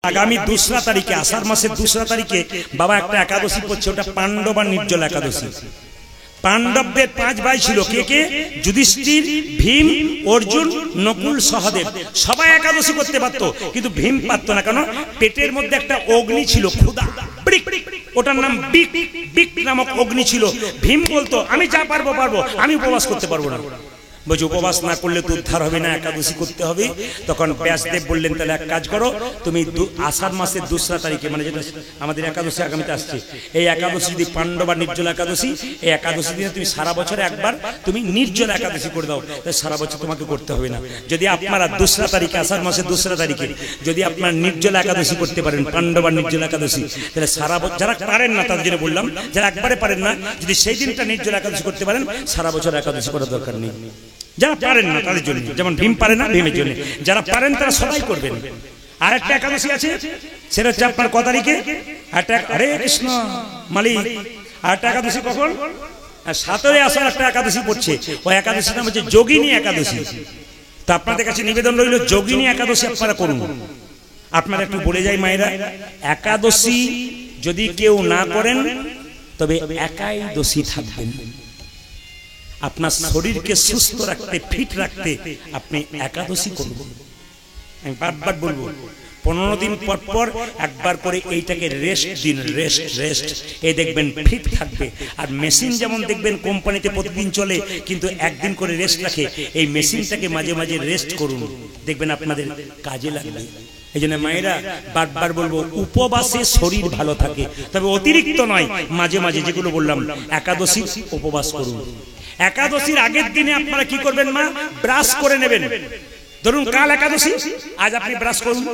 আগামী 2রা তারিখে আষাঢ় মাসের 2রা তারিখে বাবা একটা একাদশী করছে, ওটা পাণ্ডব আর নির্জল একাদশী। পাণ্ডবদের 5 ভাই ছিল, কে কে? যুধিষ্ঠির, ভীম, অর্জুন, নকুল, সহদেব। সবাই একাদশী করতে পারতো, কিন্তু ভীম পারতো না। কেন? পেটের মধ্যে একটা অগ্নি ছিল, ক্ষুধা, ওটার নাম বিক। বিক নামক অগ্নি ছিল। ভীম বলতো আমি যা পারবো পারবো, আমি উপবাস করতে পারবো না। বলছি উপবাস না করলে তো উদ্ধার হবে না, একাদশী করতে হবে। তখন ব্যাসদেব বললেন তাহলে এক কাজ করো, তুমি আষাঢ় মাসের 2রা তারিখে, মানে যেটা আমাদের একাদশী আগামীতে আসছে, এই একাদশী যদি পাণ্ডব আর নির্জল একাদশী, এই একাদশী দিনে তুমি সারা বছরে একবার তুমি নির্জল একাদশী করে দাও, সারা বছর তোমাকে করতে হবে না। যদি আপনারা 2রা তারিখে, আষাঢ় মাসের 2রা তারিখে যদি আপনারা নির্জল একাদশী করতে পারেন, পাণ্ডব আর নির্জল একাদশী, তাহলে সারা বছর, যারা পারেন না তাদের জন্য বললাম, যারা একবারে পারেন না, যদি সেই দিনটা নির্জল একাদশী করতে পারেন, সারা বছর একাদশী করার দরকার নেই। যারা পারেন না তাদের জন্য, যেমন ভীম পারে না, ভীমের জন্য। যারা পারেন তারা সবাই করবেন। আর একটা একাদশী আছে, সেটা হচ্ছে আপনার ক তারিখে? হরে কৃষ্ণ মালিক। আর একটা একাদশী কখন? 17 আষাঢ় একটা একাদশী পড়ছে, ওই একাদশীর নাম হচ্ছে যোগিনী একাদশী। তা আপনাদের কাছে নিবেদন রইল, যোগিনী একাদশী আপনারা করুন। আপনারা একটু বলে যাই মায়েরা, একাদশী যদি কেউ না করেন তবে একাই দোষী থাকবেন। আপনার শরীরকে সুস্থ রাখতে, ফিট রাখতে আপনি একাদশী করুন। আমি বারবার বলবো, 15 দিন পর পর একবার করে এইটাকে রেস্ট দিন, রেস্ট। এই দেখবেন ফিট থাকবে। আর মেশিন যেমন দেখবেন কোম্পানিতে প্রতিদিন চলে, কিন্তু একদিন করে রেস্ট রাখে, এই মেশিনটাকে মাঝে মাঝে রেস্ট করুন, দেখবেন আপনাদের কাজে লাগবে। এই জন্য মায়েরা বারবার বলবো, উপবাসে শরীর ভালো থাকে, তবে অতিরিক্ত নয়, মাঝে মাঝে যেগুলো বললাম, একাদশী উপবাস করুন। একাদশীর আগের দিনে আপনারা কি করবেন মা? ব্রাশ করে নেবেন। ধরুন কাল একাদশী, আজ আপনি ব্রাশ করুন।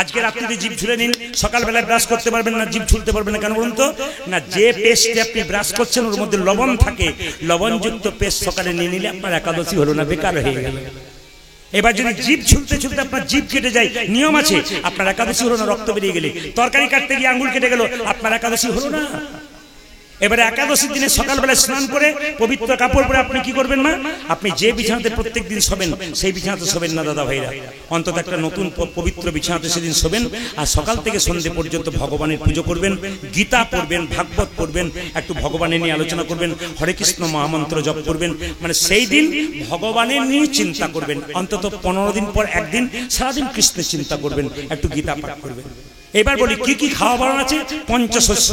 আজকে রাত্রিতে জিভ ছুলে নিন, সকালবেলায় ব্রাশ করতে পারবেন না, জিভ ছুলতে পারবেন না। কেন বলুন তো? না, যে পেস্টে আপনি ব্রাশ করছেন ওর মধ্যে লবণ থাকে, লবণযুক্ত পেস্ট সকালে নিয়ে নিলে আপনার একাদশী হলো না, বেকার হয়ে গেল। এবার যদি জিভ ছুলতে ছুলতে আপনার জিভ কেটে যায়, নিয়ম আছে, আপনার একাদশী হলো না। রক্ত বেরিয়ে গেলে, তরকারি কাটতে গিয়ে আঙ্গুল কেটে গেল, আপনার একাদশী হলো না। এবারে একাদশীর দিনে সকালবেলা স্নান করে পবিত্র কাপড় পরে আপনি কি করবেন মা? আপনি যে বিছানাতে প্রত্যেক দিন শোবেন সেই বিছানাতে শোবেন না দাদা ভাইরা, অন্তত একটা নতুন পবিত্র বিছানাতে সেদিন শোবেন। আর সকাল থেকে সন্ধ্যে পর্যন্ত ভগবানের পুজো করবেন, গীতা পড়বেন, ভাগবত পড়বেন, একটু ভগবানের নিয়ে আলোচনা করবেন, হরে কৃষ্ণ মহামন্ত্র জপ করবেন। মানে সেই দিন ভগবানের নিয়ে চিন্তা করবেন। অন্তত 15 দিন পর একদিন সারাদিন কৃষ্ণের চিন্তা করবেন, একটু গীতা পাঠ করবেন। এবার বলি কি কি খাওয়া বানানো আছে? পঞ্চশস্য,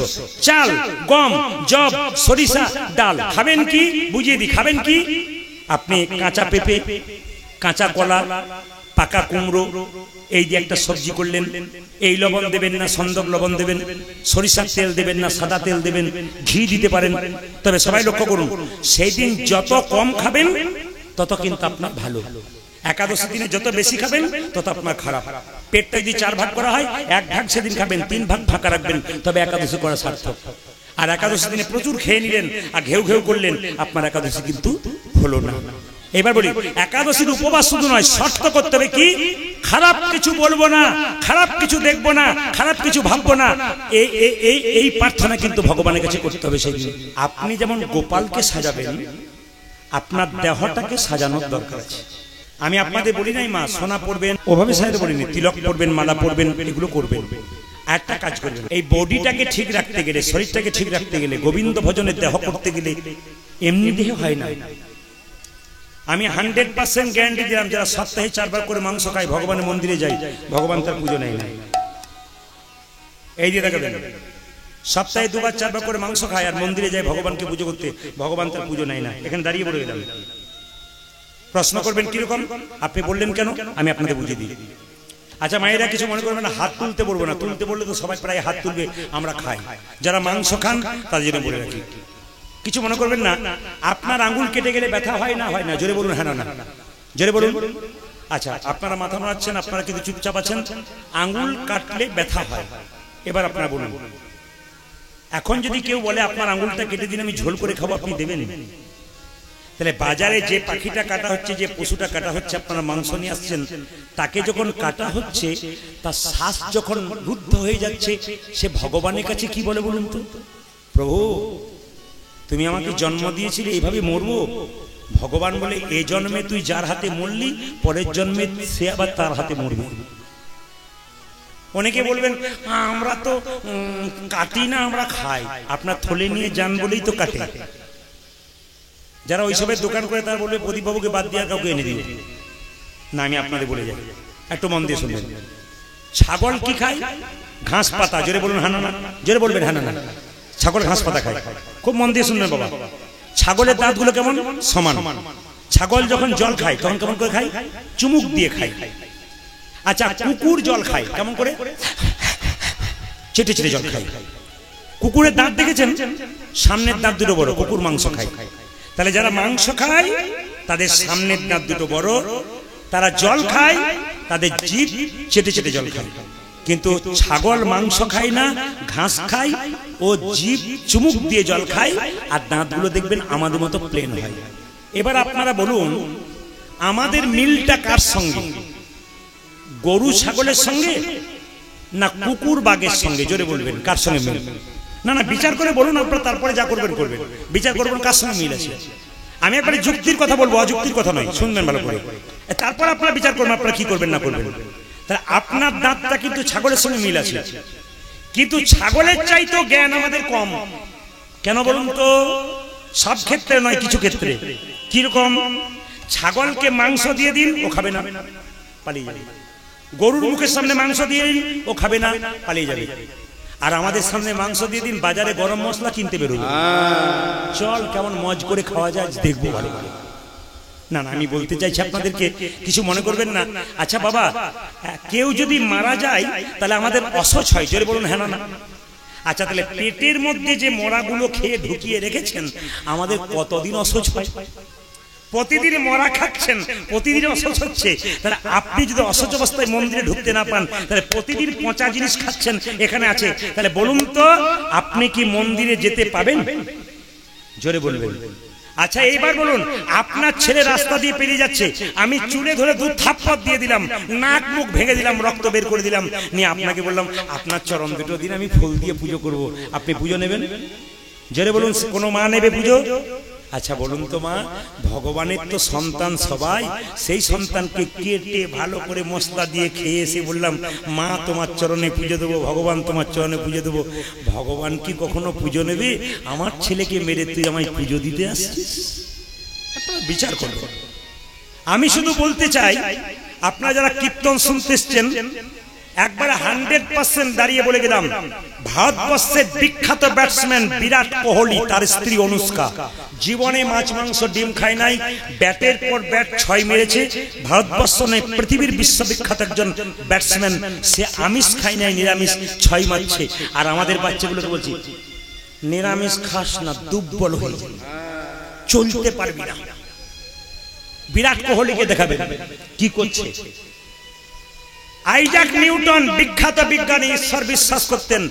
চাল, গম, জব, সরিষা, ডাল। খাবেন কি? বুঝিয়ে দিই, খাবেন কি? আপনি কাঁচা পেঁপে, কাঁচা কলা, পাকা কুমড়ো, এই দিয়ে একটা সবজি করলেন। এই লবণ দেবেন না, সন্দক লবণ দেবেন। সরিষার তেল দেবেন না, সাদা তেল দেবেন। ঘি দিতে পারেন। তবে সবাই লক্ষ্য করুন, সেই দিন যত কম খাবেন তত কিন্তু আপনার ভালো। একাদশী দিনে যত বেশি খাবেন তত আপনার খারাপ। পেটটা যদি 4 ভাগ করা হয়, 1 ভাগ সেদিন খাবেন, 3 ভাগ ফাঁকা রাখবেন, তবে একাদশী করা সার্থক। আর একাদশী দিনে প্রচুর খেয়ে নিলেন আর ঘেউ ঘেউ করলেন, আপনার একাদশী কিন্তু হলো না। এবার বলি, একাদশীর উপবাস শুধু নয়, শর্ত করতে হবে কি? খারাপ কিছু বলবো না, খারাপ কিছু দেখবো না, খারাপ কিছু ভাববো না। এই প্রার্থনা কিন্তু ভগবানের কাছে করতে হবে সেই দিন। আপনি যেমন গোপালকে সাজাবেন, আপনার দেহটাকে সাজানোর দরকার আছে। আমি আপনাদের বলি নাই মা সোনা পড়বেন, ওভাবে সাজাতে বলিনি। তিলক পড়বেন, মালা পড়বেন, এগুলো করবেন। একটা কাজ করবেন, এই বডিটাকে ঠিক রাখতে গেলে, শরীরটাকে ঠিক রাখতে গেলে, গোবিন্দ ভজনের দেহ করতে গেলে এমনি দেহ হয় না। আমি 100% গ্যারান্টি দিলাম, যারা সপ্তাহে 4 বার করে মাংস খায়, ভগবানের মন্দিরে যায়, ভগবান তার পুজো নেয় না। এই দিয়ে দেখাবেন, সপ্তাহে 2 বার 4 বার করে মাংস খায় আর মন্দিরে যায় ভগবানকে পুজো করতে, ভগবান তার পুজো নেয় না। এখানে দাঁড়িয়ে বলে গেলাম। প্রশ্ন করবেন কিরকম? আপনি বললেন কেন? আমি আপনাকে বুঝিয়ে দিই। আচ্ছা মায়েরা কিছু মনে করবেন না, হাত তুলতে বলবো না। তুলতে বললে তো সবাই প্রায় হাত তুলবে, আমরা খাই। যারা মাংস খান তাদের জন্য বলে রাখি, কিছু মনে করবেন না। আপনার আঙ্গুল কেটে গেলে ব্যথা হয় না? হয় না? জোরে বলুন হ্যাঁ না, জোরে বলুন। আচ্ছা আপনারা মাথা নাড়াচ্ছেন, আপনারা কিন্তু চুপচাপ আছেন। আঙ্গুল কাটলে ব্যথা হয়, এবার আপনারা বলুন। এখন যদি কেউ বলে আপনার আঙ্গুলটা কেটে দিন, আমি ঝোল করে খাবো, আপনি দেবেন? তাহলে বাজারে যে পাখিটা কাটা হচ্ছে, যে পশুটা কাটা হচ্ছে, আপনারা মাংস নিয়ে আসছেন, তাকে যখন কাটা হচ্ছে, তার শ্বাস যখন রুদ্ধ হয়ে যাচ্ছে, সে ভগবানের কাছে কি বলে বলুন তো? প্রভু তুমি আমাকে জন্ম দিয়েছিলে, এইভাবে মরবো? ভগবান বলে, এ জন্মে তুই যার হাতে মরলি, পরের জন্মে সে আবার তার হাতে মরবে। অনেকে বলবেন আমরা তো কাটি না, আমরা খাই। আপনার থলে নিয়ে যান বলেই তো কাটে। যারা ওইসবের দোকান করে তারা বলবে প্রদীপবাবুকে বাদ দিয়ে কাউকে এনে দিবে না। আমি আপনাদের বলে যাই, একটু মন দিয়ে শুনবেন। ছাগল কি খায়? ঘাস পাতা। জোরে বলুন হ্যাঁ না। জোরে বলবেন হ্যাঁ না। ছাগল ঘাস পাতা খায়। খুব মন দিয়ে শুনবেন বাবা। ছাগলের দাঁতগুলো কেমন? সমান। ছাগল যখন জল খায় তখন কেমন করে খায়? চুমুক দিয়ে খায়। আচ্ছা, কুকুর জল খায় কেমন করে? চেটে চেটে জল খায়। কুকুরের দাঁত দেখেছেন? সামনের দাঁত দুটো বড়। কুকুর মাংস খায়। তাহলে যারা মাংস খায় তাদের সামনের দাঁত দুটো বড়, তারা জল খায়, তাদের জিভ চেটে চেটে জল খায়। কিন্তু ছাগল মাংস খায় না, ঘাস খায়, ও জিভ চুমুক দিয়ে জল খায়, আর দাঁতগুলো দেখবেন আমাদের মতো প্লেন হয়। এবার আপনারা বলুন, আমাদের মিলটা কার সঙ্গে? গরু ছাগলের সঙ্গে না কুকুর বাঘের সঙ্গে? জোরে বলবেন কার সঙ্গে মিল? না না, বিচার করে বলুন আপনারা, তারপরে যা করবেন করবেন। বিচার করবেন কার সঙ্গে মিল আছে। আমি একবারে যুক্তির কথা বলবো, অযুক্তির কথা নয়, শুনবেন ভালো করে। তারপর আপনারা বিচার করবেন আপনারা কি করবেন না করবেন। তাহলে আপনার দাঁতটা কিন্তু ছাগলের সঙ্গে মিল আছে, কিন্তু ছাগলের চাইতো জ্ঞান আমাদের কম। কেন বলুন তো? সব ক্ষেত্রে নয়, কিছু ক্ষেত্রে। কিরকম? ছাগলকে মাংস দিয়ে দিন, ও খাবে না, পালিয়ে যাবে। গরুর মুখের সামনে মাংস দিয়ে দিন, ও খাবে না, পালিয়ে যাবে। আর আমাদের সামনে মাংস দিয়ে দিন, বাজারে গরম মশলা কিনতে বেরোবে, চল কেমন মজ করে খাওয়া যায় দেখবো ভালো করে। না না, আমি বলতে চাইছি আপনাদেরকে, কিছু মনে করবেন না। আচ্ছা বাবা, কেউ যদি মারা যায় তাহলে আমাদের অসহ্য হয়। জোরে বলুন হ্যাঁ না। আচ্ছা, তাহলে পেটের মধ্যে যে মরাগুলো খেয়ে ঢুকিয়ে রেখেছেন, আমাদের কতদিন অসহ্য হয়? প্রতিদিন মরা খাচ্ছেন, প্রতিদিন অসহ্য হচ্ছে। তাহলে আপনি যদি অসহ্য অবস্থায় মন্দিরে ঢুকতে না পান, তাহলে প্রতিদিন পচা জিনিস খাচ্ছেন, এখানে আছে, তাহলে বলুন তো আপনি কি মন্দিরে যেতে পাবেন? জোরে বলবেন। আচ্ছা এইবার বলুন, আপনার ছেলে রাস্তা দিয়ে পেরিয়ে যাচ্ছে, আমি চুলে ধরে দু থাপ্পড় দিয়ে দিলাম, নাক মুখ ভেঙে দিলাম, রক্ত বের করে দিলাম, নিয়ে আপনাকে বললাম আপনার চরণ দুটো দিন আমি ফুল দিয়ে পুজো করব, আপনি পুজো নেবেন? জোরে বলুন, কোনো মা নেবে পুজো? আচ্ছা বলুন তো মা, ভগবানের তো সন্তান সবাই, সেই সন্তানকে কেটে ভালো করে মশলা দিয়ে খেয়ে এসে বললাম মা তোমার চরণে পুজো দেবো, ভগবান তোমার চরণে পুজো দেবো। ভগবান কি কখনো পুজো নেবে? আমার ছেলেকে মেরে তুই আমায় পুজো দিতে আসছিস? বিচার করবো। আমি শুধু বলতে চাই, আপনারা যারা কীর্তন শুনতে এসছেন, একবারে 100% দাঁড়িয়ে বলে গেলাম, ভারতবর্ষের বিখ্যাত ব্যাটসম্যান বিরাট কোহলি, তার স্ত্রী অনুষ্কা জীবনে মাছ মাংস ডিম খায় নাই, ব্যাটের পর ব্যাট 6 মেরেছে। ভারতবর্ষ নয়, পৃথিবীর বিশ্ববিখ্যাত একজন ব্যাটসম্যান, সে আমিষ খায় নাই, নিরামিষ 6 মারছে। আর আমাদের বাচ্চাগুলোকে বলছি নিরামিষ খাস না, দুর্বল হয়ে যাবে, চলতে পারবি না। বিরাট কোহলিকে দেখাবেন কি করছে। আইজাক নিউটন বিখ্যাত বিজ্ঞানী, ঈশ্বর বিশ্বাস করতেন।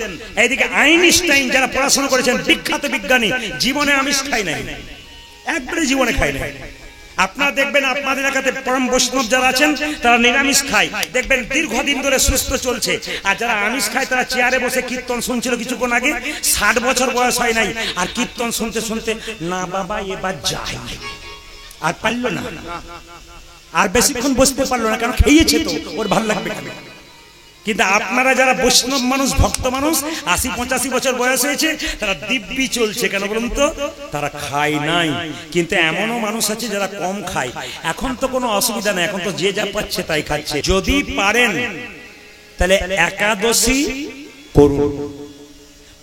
এইদিকে আইনস্টাইন, যারা পড়াশোনা করেছেন, বিখ্যাত বিজ্ঞানী, জীবনে আমিষ খায় নাই, একবারে জীবনে খায় নাই। আপনারা দেখবেন আপনাদের এলাকাতে পরম বৈষ্ণব যারা আছেন তারা নিরামিষ খায়, দেখবেন দীর্ঘদিন ধরে সুস্থ চলছে। আর যারা আমিষ খায় তারা চেয়ারে বসে কীর্তন শুনছিল কিছুক্ষণ আগে, 60 বছর বয়স হয় নাই, আর কীর্তন শুনতে শুনতে না বাবা এবার যাই, আর পারল না, আর বেশিক্ষণ বসতে পারলো না, কারণ খেয়েছে তো, ওর ভালো লাগবে। কিন্তু আপনারা যারা বৈষ্ণব মানুষ, ভক্ত মানুষ, 80-85 বছর বয়স হয়েছে, তারা দিব্যি চলছে। কেন বলুন তো? তারা খায় নাই। কিন্তু এমনও মানুষ আছে যারা কম খায়, এখন তো কোনো অসুবিধা নেই, এখন তো যে যা পাচ্ছে তাই খাচ্ছে। যদি পারেন তাহলে একাদশী করুন।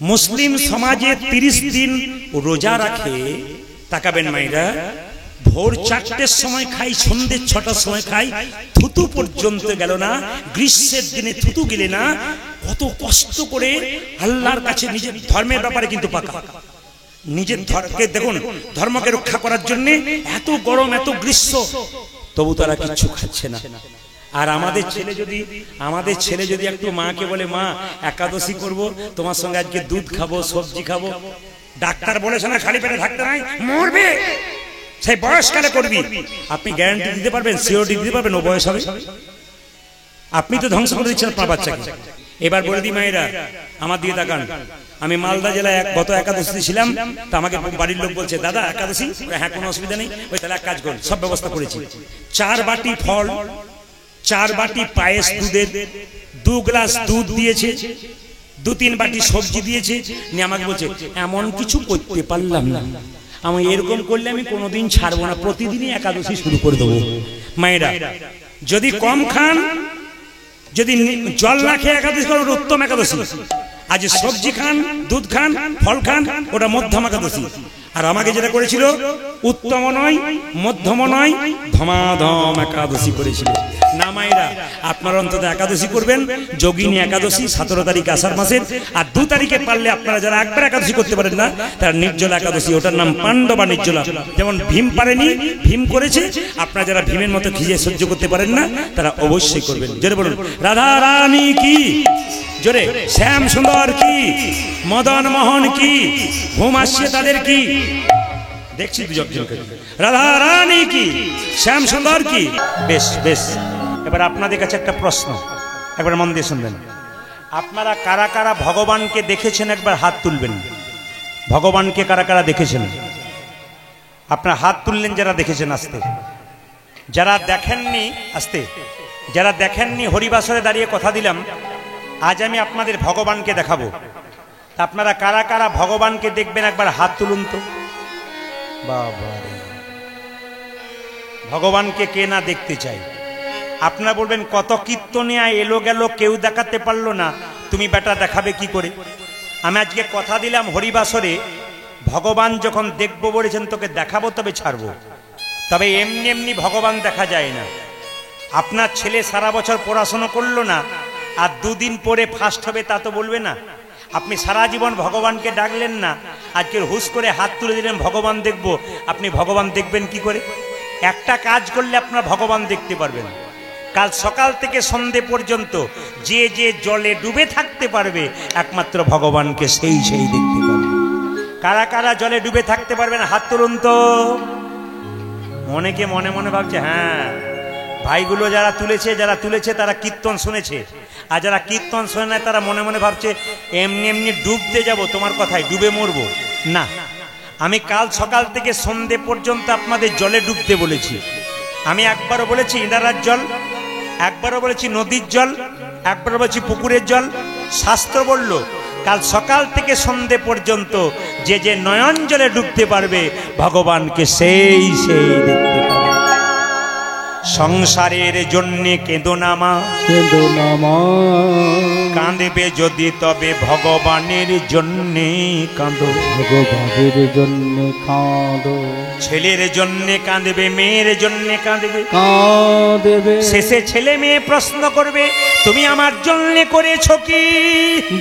মুসলিম সমাজে 30 দিন রোজা রাখে, তাকাবেন মাইরা, ভোর 4টের সময় খাই, সন্ধ্যে 6টার সময় খাই, থুতু পর্যন্ত গেল না। গ্রীষ্মের দিনে থুতু গেলে না, কত কষ্ট করে আল্লাহর কাছে নিজের ধর্মের ব্যাপারে কিন্তু পাকা, নিজের ধর্মকে দেখুন, ধর্মকে রক্ষা করার জন্য এত গরম, এত গ্রীষ্ম, তবু তারা কিচ্ছু খাচ্ছে না। আর আমাদের ছেলে যদি একটু মাকে বলে মা একাদশী করব, তোমার সঙ্গে আজকে দুধ খাবো, সবজি খাবো, ডাক্তার বলেছে না খালি পেটে থাকতে নাই, মরবে, সেই বয়সকালে করবি, আপনি গ্যারান্টি দিতে পারবেন, সিওরিটি দিতে পারবেন ও বয়স হবে? আপনি তো ধ্বংস করে দিচ্ছেন আপনার বাচ্চাকে। এবার বলে দিই মায়েরা, আমার দিকে তাকান। আমি মালদা জেলায় গত একাদশী ছিলাম, তো আমাকে বাড়ির লোক বলছে দাদা একাদশী? হ্যাঁ, কোনো অসুবিধা নেই, ওই তাহলে এক কাজ করুন, সব ব্যবস্থা করেছি। 4 বাটি ফল, 4 বাটি পায়েস দুধের, 2 গ্লাস দুধ দিয়েছে, 2-3 বাটি সবজি দিয়েছে, নিয়ে আমাকে বলছে এমন কিছু করতে পারলাম না, আমি এরকম করলে আমি কোনোদিন ছাড়বো না, প্রতিদিনই একাদশী শুরু করে দেবো। মায়েরা যদি কম খান, যদি জল না খেয়ে একাদশী করেন উত্তম একাদশী। আজ সবজি খান, দুধ খান, ফল খান, ওটা মধ্যম একাদশী। আর আমাকে যেটা করেছিল উত্তম নয়, মধ্যম নয়, ধমাধম একাদশী করেছিল। না মায়েরা, আপনারা অন্তত একাদশী করবেন, যোগিনী একাদশী 17 তারিখ আষাঢ় মাসের। আর 2 তারিখে পারলে আপনারা যারা একবার একাদশী করতে পারেন না, তার নির্জলা একাদশী, ওটার নাম পাণ্ডবা নির্জলা। যেমন ভীম পারেনি, ভীম করেছে, আপনারা যারা ভীমের মতো খিজে সহ্য করতে পারেন না, তারা অবশ্যই করবেন। জোরে বলুন রাধা রানী কি, জোরে শ্যাম সুন্দর কি, মদন মোহন কি, ঘুম আসছে তাদের কি, দেখছি দুজনকে, রাধা রানী কি, শ্যাম সুন্দর কি। বেশ বেশ, এবার আপনাদের কাছে একটা প্রশ্ন, একবার মন দিয়ে শুনবেন। আপনারা কারা কারা ভগবানকে দেখেছেন একবার হাত তুলবেন। ভগবানকে কারা কারা দেখেছেন? আপনারা হাত তুললেন যারা দেখেছেন আস্তে, যারা দেখেননি আস্তে। যারা দেখেননি হরিবাসরে দাঁড়িয়ে কথা দিলাম আজ আমি আপনাদের ভগবানকে দেখাবো। আপনারা কারা কারা ভগবানকে দেখবেন একবার হাত তুলুন তো। বাবা, ভগবানকে কে না দেখতে চাই? আপনারা বলবেন কত কীর্তনিয়া এলো গেল, কেউ দেখাতে পারলো না, তুমি বেটা দেখাবে কি করে? আমি আজকে কথা দিলাম হরিবাসরে ভগবান যখন দেখবো বলেছেন তোকে দেখাবো তবে ছাড়বো। তবে এমনি এমনি ভগবান দেখা যায় না। আপনার ছেলে সারা বছর পড়াশোনা করলো না, আর 2 দিন পরে ফার্স্ট হবে তা তো বলবে না। আপনি সারা জীবন ভগবানকে ডাকলেন না, আজকে হুশ করে হাত তুলে দিলেন ভগবান দেখব, আপনি ভগবান দেখবেন কি করে? একটা কাজ করলে আপনার ভগবান দেখতে পারবেন। কাল সকাল থেকে সন্ধে পর্যন্ত যে যে জলে ডুবে থাকতে পারবে একমাত্র ভগবানকে সেই দেখতে পারবে। কারা কারা জলে ডুবে থাকতে পারবেন হাত তুলুন তো। অনেকে মনে মনে ভাবছে হ্যাঁ ভাইগুলো যারা তুলেছে তারা কীর্তন শুনেছে, আর যারা কীর্তন শোনে না তারা মনে মনে ভাবছে এমনি এমনি ডুবতে যাব, তোমার কথায় ডুবে মরবো না। আমি কাল সকাল থেকে সন্ধে পর্যন্ত আপনাদের জলে ডুবতে বলেছি। আমি একবারও বলেছি ইন্দারার জল, একবারও বলেছি নদীর জল, একবারও বলেছি পুকুরের জল। শাস্ত্র বলল কাল সকাল থেকে সন্ধে পর্যন্ত যে যে নয়ন জলে ডুবতে পারবে ভগবানকে সেই দেখতে পারবে। সংসারের জন্যে কেঁদো না মা, কেঁদো না মা, কাঁদবে যদি তবে ভগবানের জন্যে কাঁদো, ভগবানের জন্যে কাঁদো। ছেলের জন্যে কাঁদবে, মেয়ের জন্যে কাঁদবে, কাঁদবে। শেষে ছেলে মেয়ে প্রশ্ন করবে তুমি আমার জন্যে করেছো কি?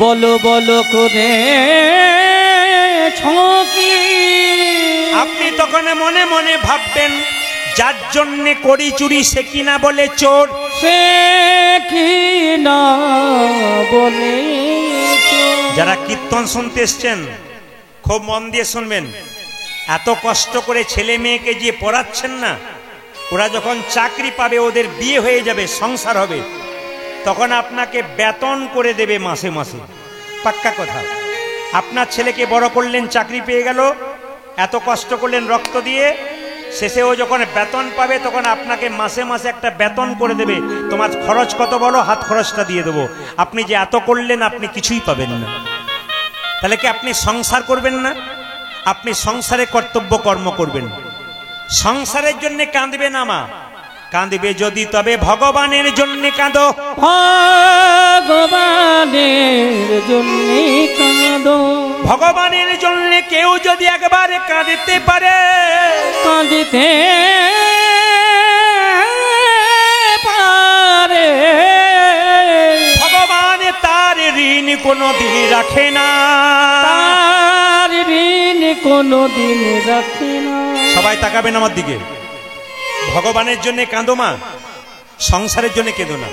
বলো বলো করে কি? আপনি তখন মনে মনে ভাববেন যার জন্যে করি চুরি সে কিনা বলে চোর, সে কিনা বলে। যারা কীর্তন শুনতে এসছেন খুব মন দিয়ে শুনবেন। এত কষ্ট করে ছেলে মেয়েকে যে পড়াচ্ছেন না, ওরা যখন চাকরি পাবে, ওদের বিয়ে হয়ে যাবে, সংসার হবে, তখন আপনাকে বেতন করে দেবে মাসে মাসে, পাক্কা কথা। আপনার ছেলেকে বড় করলেন, চাকরি পেয়ে গেল, এত কষ্ট করলেন রক্ত দিয়ে, শেষে ও যখন বেতন পাবে তখন আপনাকে মাসে মাসে একটা বেতন করে দেবে। তোমার খরচ কত বলো, হাত খরচটা দিয়ে দেবো। আপনি যে এত করলেন আপনি কিছুই পাবেন না। তাহলে কি আপনি সংসার করবেন না? আপনি সংসারে কর্তব্য কর্ম করবেন। সংসারের জন্য কাঁদবে না মা, কাঁদবে যদি তবে ভগবানের জন্য কাঁদো, ভগবানের জন্য কাঁদো। ভগবানের জন্য কেউ যদি একবার কাঁদতে পারে, কাঁদতে পারে, ভগবান তার ঋণ কোনোদিন রাখে না, তার ঋণ কোনোদিন রাখে না। সবাই তাকাবেন আমার দিকে। ভগবানের জন্য কাঁদো মা, সংসারের জন্য কেঁদো না।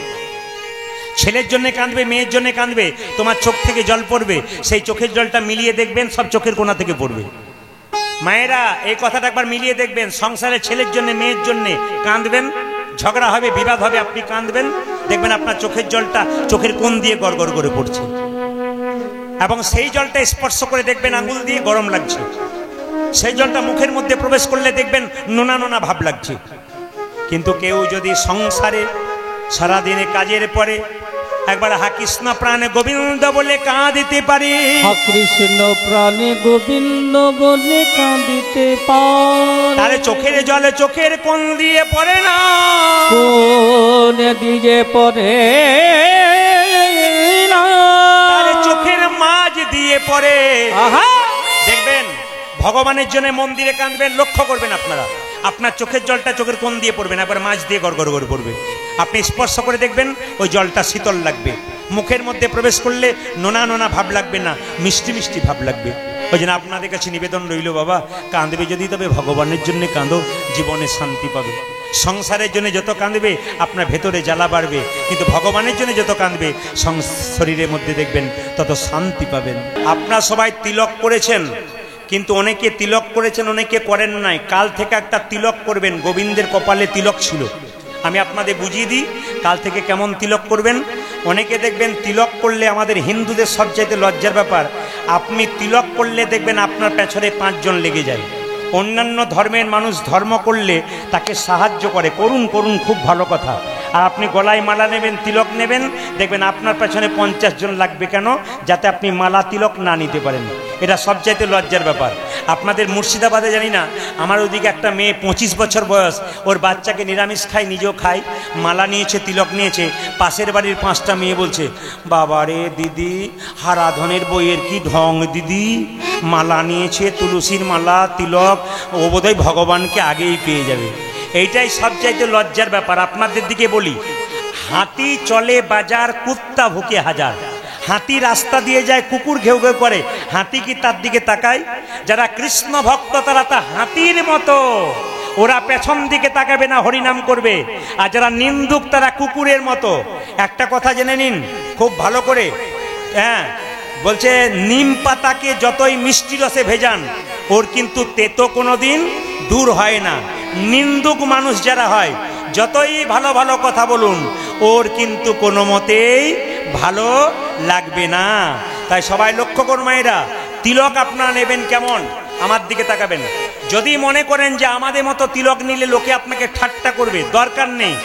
ছেলের জন্য কাঁদবে, মেয়ের জন্য কাঁদবে, তোমার চোখ থেকে জল পড়বে, সেই চোখের জলটা মিলিয়ে দেখবেন সব চোখের কোণা থেকে পড়বে। মায়েরা এই কথাটা একবার মিলিয়ে দেখবেন। সংসারে ছেলের জন্য মেয়ের জন্য কাঁদবেন, ঝগড়া হবে, বিবাদ হবে, আপনি কাঁদবেন, দেখবেন আপনার চোখের জলটা চোখের কোণ দিয়ে গড়গড় করে পড়ছে, এবং সেই জলটা স্পর্শ করে দেখবেন আঙুল দিয়ে গরম লাগছে। সেই জলটা মুখের মধ্যে প্রবেশ করলে দেখবেন নোনা নোনা ভাব লাগছে। কিন্তু কেউ যদি সংসারে সারাদিনে কাজের পরে একবার হা কৃষ্ণ প্রাণে গোবিন্দ বলে কাঁদিতে পারি, হা কৃষ্ণ প্রাণে গোবিন্দ বলে কাঁদিতে পারি। তারে চোখের জলে চোখের কোন দিয়ে পড়ে না, কোন দিয়ে পড়ে না, তারে চোখের মাঝ দিয়ে পড়ে। দেখবেন ভগবানের জন্য মন্দিরে কাঁদবেন, লক্ষ্য করবেন আপনারা, আপনার চোখের জলটা চোখের কোন দিয়ে পড়বে না, একবার মাঝ দিয়ে গড়গড় করে পড়বে। আপনি স্পর্শ করে দেখবেন ওই জলটা শীতল লাগবে, মুখের মধ্যে প্রবেশ করলে নোনা নোনা ভাব লাগবে না, মিষ্টি মিষ্টি ভাব লাগবে। ওই জন্য আপনাদের কাছে নিবেদন রইল, বাবা কাঁদবে যদি তবে ভগবানের জন্য কাঁদো, জীবনে শান্তি পাবে। সংসারের জন্য যত কাঁদবে আপনার ভেতরে জ্বালা বাড়বে, কিন্তু ভগবানের জন্য যত কাঁদবে শরীরের মধ্যে দেখবেন তত শান্তি পাবেন। আপনারা সবাই তিলক করেছেন, কিন্তু অনেকে তিলক করেছেন অনেকে করেন নাই। কাল থেকে একটা তিলক করবেন, গোবিন্দের কপালে তিলক ছিল, আমি আপনাদের বুঝিয়ে দিই কাল থেকে কেমন তিলক করবেন। অনেকে দেখবেন তিলক করলে, আমাদের হিন্দুদের সবচাইতে লজ্জার ব্যাপার, আপনি তিলক করলে দেখবেন আপনার পেছনে 5 জন লেগে যায়। অন্যান্য ধর্মের মানুষ ধর্ম করলে তাকে সাহায্য করে, করুন করুন খুব ভালো কথা। আর আপনি গলায় মালা নেবেন, তিলক নেবেন, দেখবেন আপনার পেছনে 50 জন লাগবে। কেন? যাতে আপনি মালা তিলক না নিতে পারেন। এটা সবচাইতে লজ্জার ব্যাপার। আপনাদের মুর্শিদাবাদে জানি না, আমার ওদিকে একটা মেয়ে 25 বছর বয়স, ওর বাচ্চাকে নিরামিষ খায়, নিজেও খায়, মালা নিয়েছে, তিলক নিয়েছে। পাশের বাড়ির 5টা মেয়ে বলছে, বাবারে দিদি হারাধনের বইয়ের কি ঢং দিদি, মালা নিয়েছে, তুলসীর মালা, তিলক, ও বোধহয় ভগবানকে আগেই পেয়ে যাবে। এইটাই সবচাইতে লজ্জার ব্যাপার। আপনাদের দিকে বলি, হাতি চলে বাজার, কুত্তা ভুকে হাজার। হাতি রাস্তা দিয়ে যায়, কুকুর ঘেউ ঘেউ করে, হাতি কি তার দিকে তাকায়? যারা কৃষ্ণ ভক্ত তারা তা হাতির মতো, ওরা পেছন দিকে তাকাবে না, হরিনাম করবে। আর যারা নিন্দুক তারা কুকুরের মতো। একটা কথা জেনে নিন খুব ভালো করে, হ্যাঁ, বলছে নিম পাতাকে যতই মিষ্টি রসে ভেজান, ওর কিন্তু তেতো কোনোদিন দূর হয় না। নিন্দুক মানুষ যারা হয়, যতই ভালো ভালো কথা বলুন, ওর কিন্তু কোনো মতেই ভালো লাগবে না। তাই সবাই লক্ষ্য করুন মায়েরা, তিলক আপনারা নেবেন কেমন, আমার দিকে তাকাবেন। যদি মনে করেন যে আমাদের মতো তিলক নিলে লোকে আপনাকে ঠাট্টা করবে, দরকার নেই।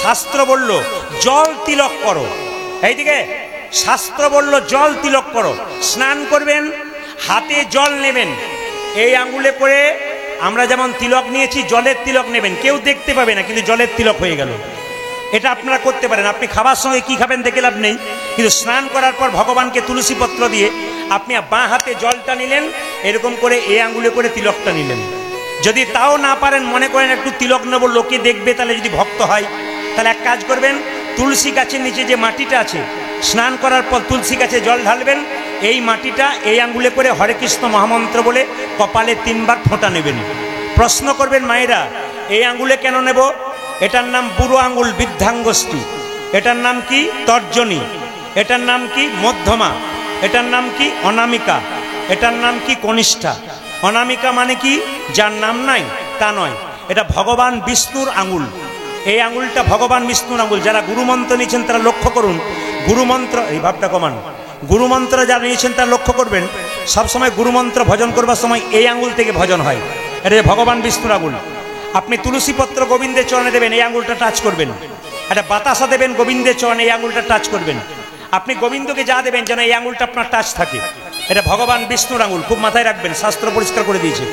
শাস্ত্র বলল জল তিলক করো, এইদিকে শাস্ত্র বলল জল তিলক করো। স্নান করবেন, হাতে জল নেবেন, এই আঙ্গুলে করে আমরা যেমন তিলক নিয়েছি, জলের তিলক নেবেন। কেউ দেখতে পাবে না, কিন্তু জলের তিলক হয়ে গেল। এটা আপনারা করতে পারেন। আপনি খাবার সঙ্গে কি খাবেন দেখে লাভ নেই, কিন্তু স্নান করার পর ভগবানকে তুলসী পত্র দিয়ে আপনি বাঁ হাতে জলটা নিলেন, এরকম করে এই আঙ্গুলে করে তিলকটা নিলেন। যদি তাও না পারেন, মনে করেন একটু তিলক নেব, লোকে দেখবে, তাহলে যদি ভক্ত হয়, তাহলে এক কাজ করবেন, তুলসী গাছের নিচে যে মাটিটা আছে, স্নান করার পর তুলসী গাছে জল ঢালবেন, এই মাটিটা এই আঙ্গুলে করে হরে কৃষ্ণ মহামন্ত্র বলে কপালে 3 বার ফোঁটা নেবেন। প্রশ্ন করবেন মায়েরা, এই আঙ্গুলে কেন নেব? এটার নাম বুড়ো আঙ্গুল, বৃদ্ধাঙ্গুষ্ঠী। এটার নাম কি? তর্জনী। এটার নাম কি? মধ্যমা। এটার নাম কি? অনামিকা। এটার নাম কি? কনিষ্ঠা। অনামিকা মানে কি? যার নাম নাই, তা নয়, এটা ভগবান বিষ্ণুর আঙ্গুল। এই আঙ্গুলটা ভগবান বিষ্ণুর আঙ্গুল। যারা গুরুমন্ত্র নিয়েছেন তারা লক্ষ্য করুন, গুরুমন্ত্র, এই ভাবটা কমান, গুরুমন্ত্র যারা নিয়েছেন তারা লক্ষ্য করবেন, সবসময় গুরুমন্ত্র ভজন করবার সময় এই আঙ্গুল থেকে ভজন হয়। এটা ভগবান বিষ্ণুর আঙ্গুল। আপনি তুলসী পত্র গোবিন্দের চরণে দেবেন, এই আঙ্গুলটা টাচ করবেন। একটা বাতাসা দেবেন গোবিন্দের চরণে, এই আঙ্গুলটা টাচ করবেন। আপনি গোবিন্দকে যা দেবেন যেন এই আঙ্গুলটা আপনার টাচ থাকে। এটা ভগবান বিষ্ণুর আঙ্গুল, খুব মাথায় রাখবেন, শাস্ত্র পরিষ্কার করে দিয়েছে।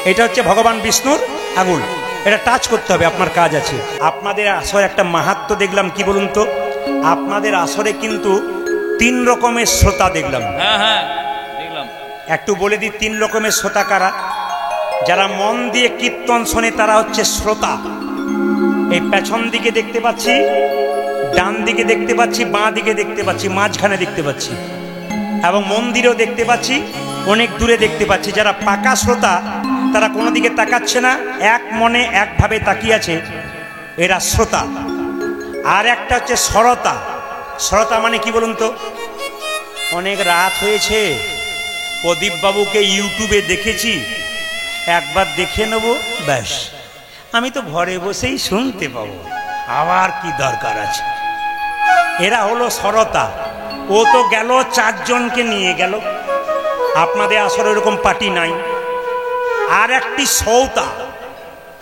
এটা হচ্ছে ভগবান বিষ্ণুর আঙ্গুল, এটা টাচ করতে হবে, আপনার কাজ আছে। আপনাদের আসরে একটা মাহাত্ম্য দেখলাম, কি বলুন তো, আপনাদের আসরে কিন্তু 3 রকমের শ্রোতা দেখলাম। হ্যাঁ দেখলাম। একটু বলে দিই 3 রকমের শ্রোতা কারা। যারা মন দিয়ে কীর্তন শোনে তারা হচ্ছে শ্রোতা। এই পেছন দিকে দেখতে পাচ্ছি, ডান দিকে দেখতে পাচ্ছি, বাঁ দিকে দেখতে পাচ্ছি, মাঝখানে দেখতে পাচ্ছি, এবং মন্দিরেও দেখতে পাচ্ছি, অনেক দূরে দেখতে পাচ্ছি। যারা পাকা শ্রোতা তারা কোনো দিকে তাকাচ্ছে না, এক মনে একভাবে তাকিয়ে আছে, এরা শ্রোতা। আর একটা হচ্ছে সরতা। সরতা মানে কি বলুন তো, অনেক রাত হয়েছে, প্রদীপ বাবুকে ইউটিউবে দেখেছি, একবার দেখে নেব, ব্যাস, আমি তো ঘরে বসেই শুনতে পাবো, আবার কি দরকার আছে। এরা হলো সরতা। ও তো গেল 4 জনকে নিয়ে গেল, আপনাদের আসলে এরকম পার্টি নাই। আর একটি সৌতা,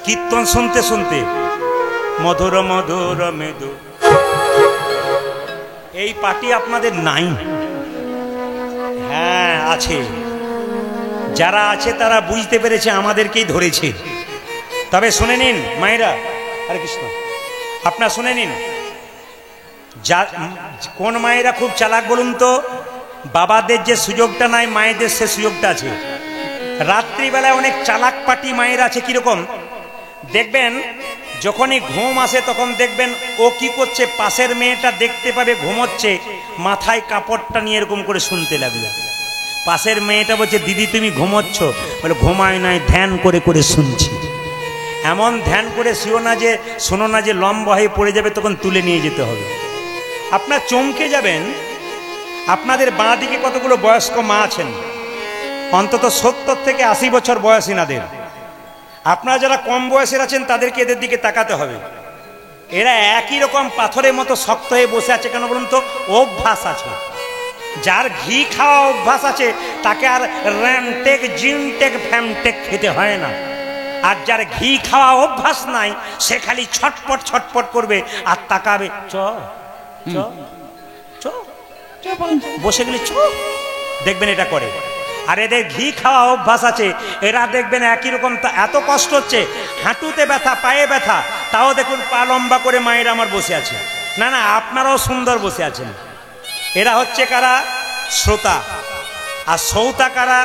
কীর্তন শুনতে শুনতে মধুর মধুর মেদু, এই পার্টি আপনাদের নাই? হ্যাঁ আছে, যারা আছে তারা বুঝতে পেরেছে আমাদেরকেই ধরেছে। তবে শুনে নিন মায়েরা, হরে কৃষ্ণ, আপনারা শুনে নিন, কোন মায়েরা খুব চালাক বলুন তো? বাবাদের যে সুযোগটা নাই মায়েদের সে সুযোগটা আছে। রাত্রিবেলায় অনেক চালাক পাটি মায়েরা আছে। কিরকম দেখবেন, যখনই ঘুম আসে তখন দেখবেন ও কি করছে, পাশের মেয়েটা দেখতে পাবে ঘুমোচ্ছে, মাথায় কাপড়টা নিয়ে এরকম করে শুনতে লাগলো। পাশের মেয়েটা বলছে, দিদি তুমি ঘুমোচ্ছ? বলে ঘুমায় নাই, ধ্যান করে করে শুনছি। এমন ধ্যান করে শুনো না যে লম্বা হয়ে পড়ে যাবে, তখন তুলে নিয়ে যেতে হবে। আপনার চমকে যাবেন, আপনাদের বাঁ দিকে কতগুলো বয়স্ক মা আছেন, অন্তত 70 থেকে 80 বছর বয়স এনাদের। আপনারা যারা কম বয়সের আছেন তাদেরকে এদের দিকে তাকাতে হবে। এরা একই রকম পাথরের মতো শক্ত হয়ে বসে আছে। কেন বলুন তো? অভ্যাস আছে। যার ঘি খাওয়া অভ্যাস আছে তাকে আর র্যামটেক জিনটেক ফ্যামটেক খেতে হয় না। আর যার ঘি খাওয়া অভ্যাস নাই সে খালি ছটপট ছটপট করবে আর তাকাবে, চ চ চ, বসে গেলে চ, দেখবেন এটা করে। আর এদের ঘি খাওয়া অভ্যাস আছে, এরা দেখবেন একই রকম। এত কষ্ট হচ্ছে, হাঁটুতে ব্যথা, পায়ে ব্যথা, তাও দেখুন পা লম্বা করে মায়েরা আমার বসে আছে। না না, আপনারাও সুন্দর বসে আছেন। এরা হচ্ছে কারা? শ্রোতা। আর শ্রোতা কারা?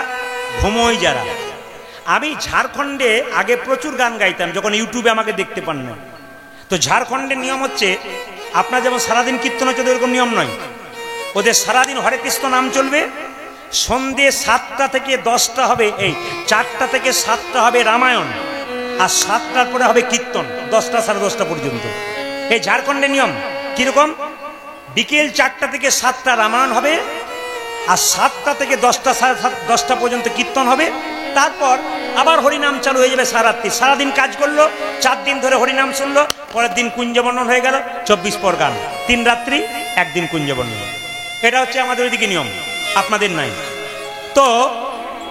ঘুমোই যারা। আমি ঝাড়খণ্ডে আগে প্রচুর গান গাইতাম, যখন ইউটিউবে আমাকে দেখতে পান না। তো ঝাড়খণ্ডের নিয়ম হচ্ছে, আপনার যেমন সারাদিন কীর্তন হচ্ছে এরকম নিয়ম নয়। ওদের সারাদিন হরে কৃষ্ণ নাম চলবে, সন্ধ্যে 7টা থেকে 10টা হবে, এই 4টা থেকে 7টা হবে রামায়ণ, আর 7টার পরে হবে কীর্তন 10টা সাড়ে 10টা পর্যন্ত। এই ঝাড়খণ্ডের নিয়ম কিরকম? বিকেল 4টা থেকে 7টা রামায়ণ হবে, আর 7টা থেকে 10টা সাড়ে 10টা পর্যন্ত কীর্তন হবে। তারপর আবার হরিনাম চালু হয়ে যাবে সারারাত্রি। সারাদিন কাজ করলো, 4 দিন ধরে হরিনাম শুনলো, পরের দিন কুঞ্জবর্ণন হয়ে গেল, 24 পর গান, 3 রাত্রি 1 দিন কুঞ্জবর্ণন। এটা হচ্ছে আমাদের ওইদিকে নিয়ম, আপনাদের নাই। তো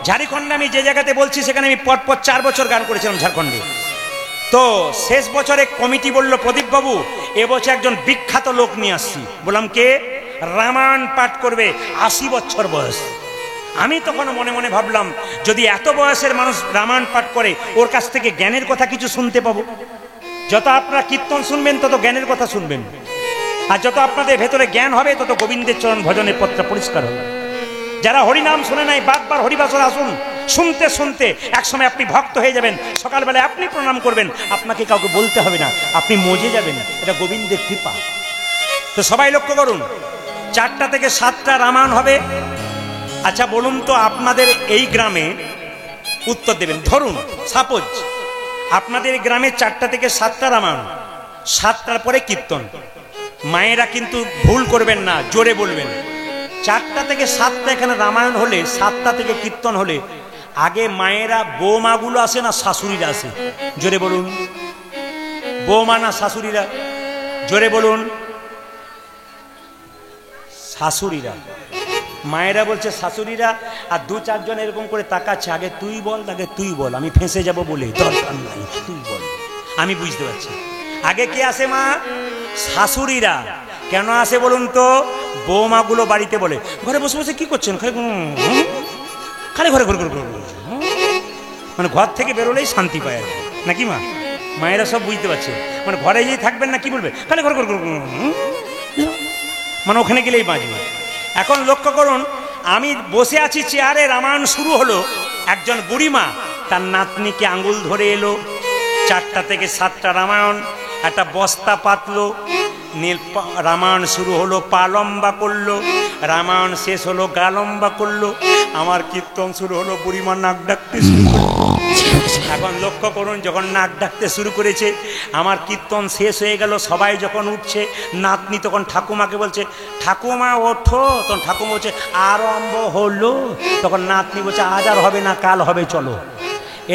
ঝাড়খণ্ডে আমি যে জায়গাতে বলছি সেখানে আমি পরপর 4 বছর গান করেছিলাম ঝাড়খণ্ডে। তো শেষ বছরে কমিটি বলল, প্রদীপ বাবু এবছর একজন বিখ্যাত লোক নিয়ে আসছি। বললাম কে? রামায়ণ পাঠ করবে, 80 বছর বয়স। আমি তখন মনে মনে ভাবলাম, যদি এত বয়সের মানুষ রামায়ণ পাঠ করে, ওর কাছ থেকে জ্ঞানের কথা কিছু শুনতে পাবো। যত আপনারা কীর্তন শুনবেন তত জ্ঞানের কথা শুনবেন, আর যত আপনাদের ভেতরে জ্ঞান হবে তত গোবিন্দের চরণ ভজনের পথটা পরিষ্কার হবে। যারা হরিনাম শুনে নাই, বারবার হরিবাসর আসুন, শুনতে শুনতে একসময় আপনি ভক্ত হয়ে যাবেন। সকালবেলায় আপনি প্রণাম করবেন, আপনাকে কাউকে বলতে হবে না, আপনি মজে যাবেন। এটা গোবিন্দের কৃপা। তো সবাই লক্ষ্য করুন, 4টা থেকে 7টা রামায়ণ হবে। আচ্ছা বলুন তো, আপনাদের এই গ্রামে, উত্তর দেবেন, ধরুন সাপোজ আপনাদের গ্রামে 4টা থেকে 7টা রামায়ণ, 7টার পরে কীর্তন। মায়েরা কিন্তু ভুল করবেন না, জোরে বলবেন। 4টা থেকে 7টা এখানে রামায়ণ হলে, 7টা থেকে কীর্তন হলে, আগে মায়েরা, বৌমাগুলো আসে না শাশুড়িরা আসে? জোরে বলুন, বৌমা না শাশুড়িরা? জোরে বলুন, শাশুড়িরা। মায়েরা বলছে শাশুড়িরা, আর 2-4 জন এরকম করে তাকাচ্ছে, আগে তুই বল, আগে তুই বল, আমি ফেঁসে যাব বলে, দরকার নাই, তুই বল। আমি বুঝতে পারছি। আগে কে আসে মা? শাশুড়িরা। কেন আসে বলুন তো? বৌমাগুলো বাড়িতে বলে, ঘরে বসে বসে কি করছেন, খালি ঘরে ঘরে ঘরে, মানে ঘর থেকে বেরোলেই শান্তি পায় আর কি, নাকি মা? মায়েরা সব বুঝতে পারছে, মানে ঘরে যেই থাকবেন না, কি বলবে, খালি ঘরে ঘরে ঘরে, মানে ওখানে গেলেই বাঁচবে। এখন লক্ষ্য করুন, আমি বসে আছি চেয়ারে, রামায়ণ শুরু হলো, একজন বুড়িমা তার নাতনিকে আঙ্গুল ধরে এলো। 4টা থেকে 7টা রামায়ণ, একটা বস্তা পাতলো, রামায়ণ শুরু হলো, পা লম্বা করলো, রামায়ণ শেষ হলো, গা লম্বা করলো, আমার কীর্তন শুরু হলো, বুড়িমা নাক ডাকতে শুরু করলো। এখন লক্ষ্য করুন, যখন নাক ডাকতে শুরু করেছে, আমার কীর্তন শেষ হয়ে গেল, সবাই যখন উঠছে, নাতনি তখন ঠাকুমাকে বলছে, ঠাকুমা ওঠো। তখন ঠাকুমা বলছে আরম্ভ হলো। তখন নাতনি বলছে আজ আর হবে না, কাল হবে, চলো।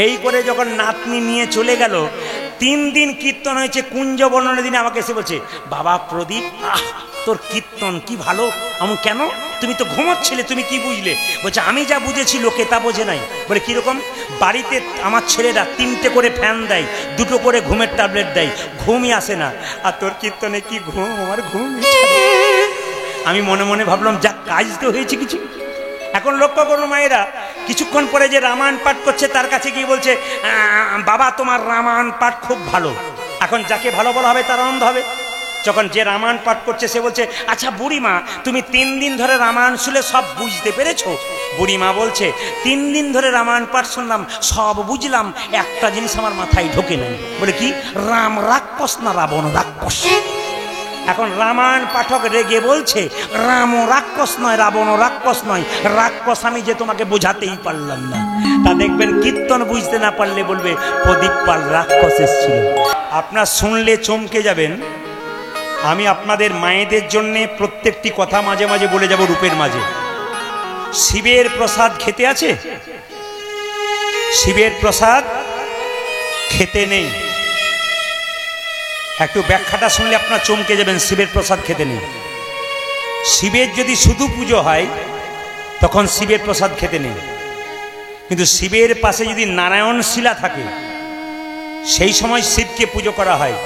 এই করে যখন নাতনি নিয়ে চলে গেল, 3 দিন কীর্তন হয়েছে। কুঞ্জ বর্ণনের দিনে আমাকে এসে বলছে, বাবা প্রদীপ, তোর কীর্তন কি ভালো। আমি কেন? তুমি তো ঘুমোচ্ছিলে, তুমি কি বুঝলে? বলছে আমি যা বুঝেছি লোকে তা বোঝে নাই। বলে কিরকম? বাড়িতে আমার ছেলেরা 3টে করে ফ্যান দেয়, 2টো করে ঘুমের ট্যাবলেট দেয়, ঘুমই আসে না। আর তোর কীর্তনে কি ঘুম, আমার ঘুম। আমি মনে মনে ভাবলাম যা কাজ তো হয়েছে কিছু। এখন লক্ষ্য করুন মায়েরা, কিছুক্ষণ পরে যে রামায়ণ পাঠ করছে তার কাছে গিয়ে বলছে, বাবা তোমার রামায়ণ পাঠ খুব ভালো। এখন যাকে ভালো বলা হবে তার আনন্দ হবে। যখন যে রামায়ণ পাঠ করছে সে বলছে, আচ্ছা বুড়িমা তুমি 3 দিন ধরে রামায়ণ শুনে সব বুঝতে পেরেছো? বুড়িমা বলছে, 3 দিন ধরে রামায়ণ পাঠ শুনলাম, সব বুঝলাম, একটা জিনিস আমার মাথায় ঢোকে নাই। বলে কি? রাম রাক্ষস না রাবণ রাক্ষস? এখন রামায়ণ পাঠক রেগে বলছে, রামও রাক্ষস নয়, রাবণও রাক্ষস নয়, রাক্ষস আমি যে তোমাকে বোঝাতেই পারলাম না। তা দেখবেন কীর্তন বুঝতে না পারলে বলবে প্রদীপ পাল রাক্ষস এসেছিল। আপনার শুনলে চমকে যাবেন। আমি আপনাদের মায়েদের জন্য প্রত্যেকটি কথা মাঝে মাঝে বলে যাব রূপের মাঝে। শিবের প্রসাদ খেতে আছে? শিবের প্রসাদ খেতে নেই। একটু ব্যাখ্যাটা শুনলে আপনার চমকে যাবেন। শিবের প্রসাদ খেতে নেই। শিবের যদি শুধু পুজো হয় তখন শিবের প্রসাদ খেতে নেই, কিন্তু শিবের পাশে যদি নারায়ণ শিলা থাকে সেই সময় শিবকে পুজো করা হয়,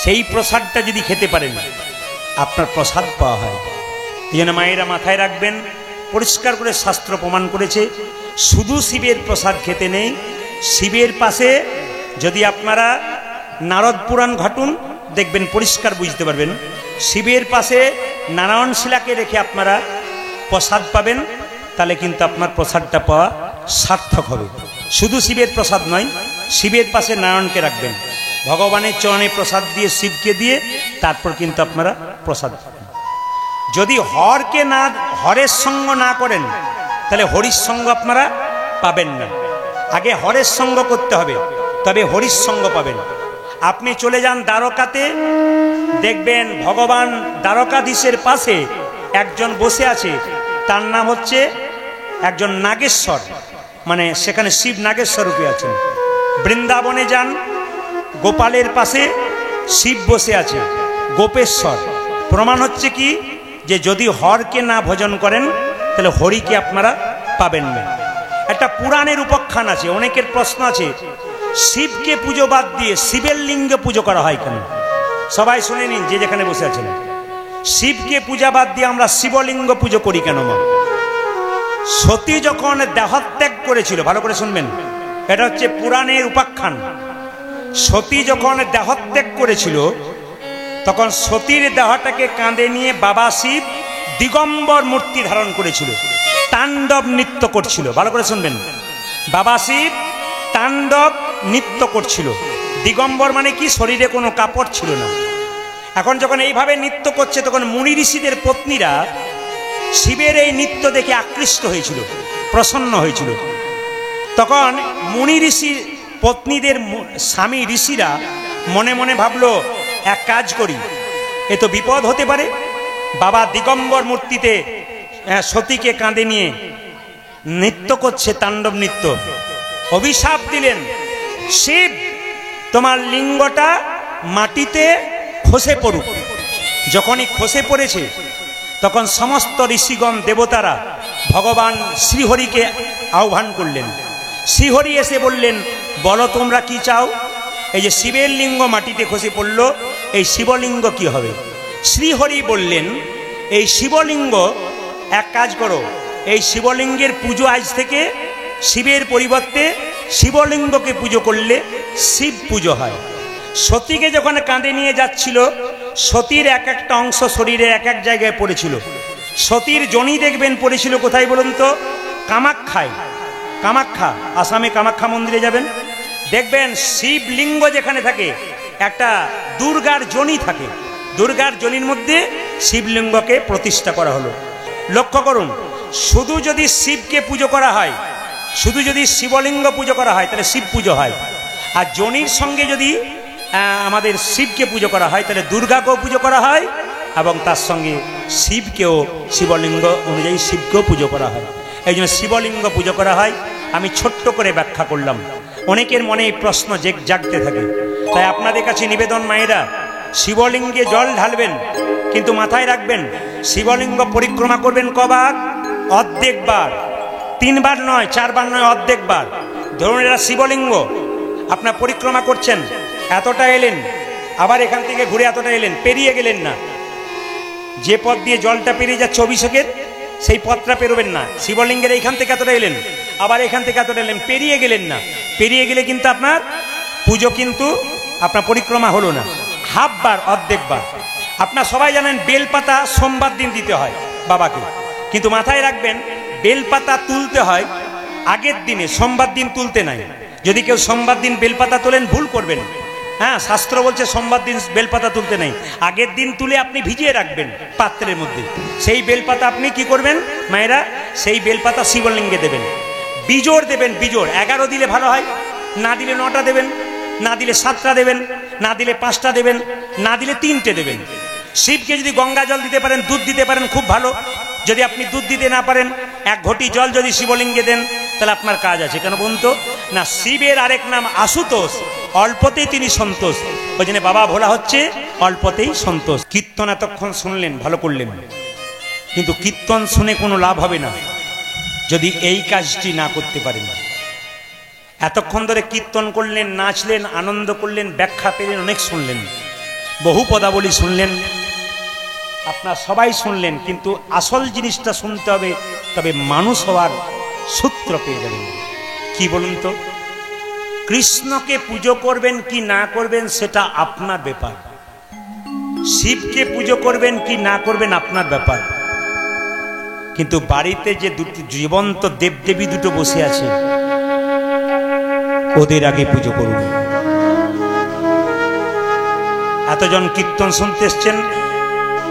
সেই প্রসাদটা যদি খেতে পারেন আপনার প্রসাদ পাওয়া হয়। এই জন্য মায়েরা মাথায় রাখবেন, পরিষ্কার করে শাস্ত্র প্রমাণ করেছে শুধু শিবের প্রসাদ খেতে নেই। শিবের পাশে যদি আপনারা নারদ পুরাণ ঘটুন দেখবেন, পরিষ্কার বুঝতে পারবেন। শিবের পাশে নারায়ণ শিলাকে রেখে আপনারা প্রসাদ পাবেন, তাহলে কিন্তু আপনার প্রসাদটা পাওয়া সার্থক হবে। শুধু শিবের প্রসাদ নয়, শিবের পাশে নারায়ণকে রাখবেন, ভগবানের চরণে প্রসাদ দিয়ে শিবকে দিয়ে তারপর কিন্তু আপনারা প্রসাদ পাবেন। যদি হরের সঙ্গ না করেন তাহলে হরির সঙ্গ আপনারা পাবেন না। আগে হরের সঙ্গ করতে হবে, তবে হরির সঙ্গ পাবেন। আপনি চলে যান দ্বারকাতে, দেখবেন ভগবান দ্বারকাধীশের পাশে একজন বসে আছে, তার নাম হচ্ছে একজন নাগেশ্বর, মানে সেখানে শিব নাগেশ্বর রূপে আছেন। বৃন্দাবনে যান, গোপালের পাশে শিব বসে আছে, গোপেশ্বর। প্রমাণ হচ্ছে কি, যে যদি হরকে না ভজন করেন তাহলে হরিকে আপনারা পাবেন না। একটা পুরাণের উপাখ্যান আছে, অনেকের প্রশ্ন আছে, শিবকে পুজো বাদ দিয়ে শিবের লিঙ্গে পুজো করা হয় কেন? সবাই শুনে নিন, যে যেখানে বসে আছেন, শিবকে পূজা বাদ দিয়ে আমরা শিবলিঙ্গ পুজো করি কেন? মা সতী যখন দেহত্যাগ করেছিল, ভালো করে শুনবেন, এটা হচ্ছে পুরাণের উপাখ্যান। সতী যখন দেহত্যাগ করেছিল তখন সতীর দেহটাকে কাঁধে নিয়ে বাবা শিব দিগম্বর মূর্তি ধারণ করেছিল, তাণ্ডব নৃত্য করছিল। ভালো করে শুনবেন, বাবা শিব তাণ্ডব নৃত্য করছিল। দিগম্বর মানে কি? শরীরে কোনো কাপড় ছিল না। এখন যখন এইভাবে নৃত্য করছে তখন মুনি ঋষিদের পত্নীরা শিবের এই নৃত্য দেখে আকৃষ্ট হয়েছিল, প্রসন্ন হয়েছিল। তখন মুনি ঋষি পত্নীদের স্বামী ঋষিরা মনে মনে ভাবলো, এক কাজ করি, এ তো বিপদ হতে পারে। বাবা দিগম্বর মূর্তিতে সতীকে কাঁধে নিয়ে নৃত্য করছে, তাণ্ডব নৃত্য। অভিশাপ দিলেন, শিব তোমার লিঙ্গটা মাটিতে খসে পড়ুক। যখনই খসে পড়েছে তখন সমস্ত ঋষিগণ দেবতারা ভগবান শ্রীহরিকে আহ্বান করলেন। শ্রীহরি এসে বললেন, বলো তোমরা কি চাও? এই যে শিবের লিঙ্গ মাটিতে খসে পড়ল, এই শিবলিঙ্গ কি হবে? শ্রীহরি বললেন, এই শিবলিঙ্গ, এক কাজ করো, এই শিবলিঙ্গের পুজো আজ থেকে শিবের পরিবর্তে শিবলিঙ্গকে পুজো করলে শিব পুজো হয়। সতীকে যখন কাঁধে নিয়ে যাচ্ছিল, সতীর এক একটা অংশ শরীরে এক এক জায়গায় পড়েছিল। সতীর জনি দেখবেন পড়েছিল কোথায় বলুন তো? কামাখ্যায়। কামাখ্যা, আসামে কামাখ্যা মন্দিরে যাবেন, দেখবেন শিবলিঙ্গ যেখানে থাকে একটা দুর্গার জনি থাকে, দুর্গার জনির মধ্যে শিবলিঙ্গকে প্রতিষ্ঠা করা হলো। লক্ষ্য করুন, শুধু যদি শিবকে পুজো করা হয়, শুধু যদি শিবলিঙ্গ পুজো করা হয় তাহলে শিব পুজো হয়। আর জনির সঙ্গে যদি আমাদের শিবকে পুজো করা হয় তাহলে দুর্গাকেও পুজো করা হয় এবং তার সঙ্গে শিবকেও, শিবলিঙ্গ অনুযায়ী শিবকেও পুজো করা হয়। এই জন্য শিবলিঙ্গ পুজো করা হয়। আমি ছোট্ট করে ব্যাখ্যা করলাম, অনেকের মনে এই প্রশ্ন জাগতে থাকে। তাই আপনাদের কাছে নিবেদন, মায়েরা, শিবলিঙ্গে জল ঢালবেন, কিন্তু মাথায় রাখবেন শিবলিঙ্গ পরিক্রমা করবেন কবার? অর্ধেকবার, 3 বার নয়, 4 বার নয়, অর্ধেকবার। ধরুন এটা শিবলিঙ্গ, আপনার পরিক্রমা করছেন, এতটা এলেন, আবার এখান থেকে ঘুরে এতটা এলেন, পেরিয়ে গেলেন না, যে পথ দিয়ে জলটা পেরিয়ে যাচ্ছে অভিষেকের, সেই পথটা পেরোবেন না। শিবলিঙ্গের এইখান থেকে এতটা এলেন, আবার এখান থেকে এতটা এলেন, পেরিয়ে গেলেন না। পেরিয়ে গেলে কিন্তু আপনার পুজো কিন্তু আপনার পরিক্রমা হলো না, হাফ বার, অর্ধেক বার। আপনার সবাই জানেন বেলপাতা সোমবার দিন দিতে হয় বাবাকে, কিন্তু মাথায় রাখবেন বেলপাতা তুলতে হয় আগের দিনে, সোমবার দিন তুলতে নাই। যদি কেউ সোমবার দিন বেলপাতা তোলেন ভুল করবেন। হ্যাঁ, শাস্ত্র বলছে সোমবার দিন বেলপাতা তুলতে নেই, আগের দিন তুলে আপনি ভিজিয়ে রাখবেন পাত্রের মধ্যে। সেই বেলপাতা আপনি কি করবেন মায়েরা, সেই বেলপাতা শিবলিঙ্গে দেবেন, বিজোড় দেবেন। বিজোড় 11 দিলে ভালো হয়, না দিলে 9টা দেবেন, না দিলে 7টা দেবেন, না দিলে 5টা দেবেন, না দিলে 3টে দেবেন। শিবকে যদি গঙ্গা জল দিতে পারেন, দুধ দিতে পারেন, খুব ভালো। যদি আপনি দুধ দিতে না পারেন, 1 ঘটি জল যদি শিবলিঙ্গে দেন, তাহলে আপনার কাজ আছে। কেন বলুন তো? না, শিবের আরেক নাম আশুতোষ, অল্পতেই তিনি সন্তোষ। ওই জন্য বাবা ভোলা হচ্ছে অল্পতেই সন্তোষ। কীর্তন এতক্ষণ শুনলেন, ভালো করলেন, কিন্তু কীর্তন শুনে কোনো লাভ হবে না যদি এই কাজটি না করতে পারেন। এতক্ষণ ধরে কীর্তন করলেন, নাচলেন, আনন্দ করলেন, ব্যাখ্যা পেলেন, অনেক শুনলেন, বহু পদাবলী শুনলেন, আপনার সবাই শুনলেন, কিন্তু আসল জিনিসটা শুনতে হবে, তবে মানুষ হওয়ার সূত্র পেয়ে যাবেন। কি বলুন তো? কৃষ্ণকে পুজো করবেন কি না করবেন সেটা আপনার ব্যাপার, শিবকে পুজো করবেন কি না করবেন আপনার ব্যাপার। কিন্তু বাড়িতে যে দুটি জীবন্ত দেবদেবী দুটো বসে আছে, ওদের আগে পুজো করুন। এতজন কীর্তন শুনতে এসছেন,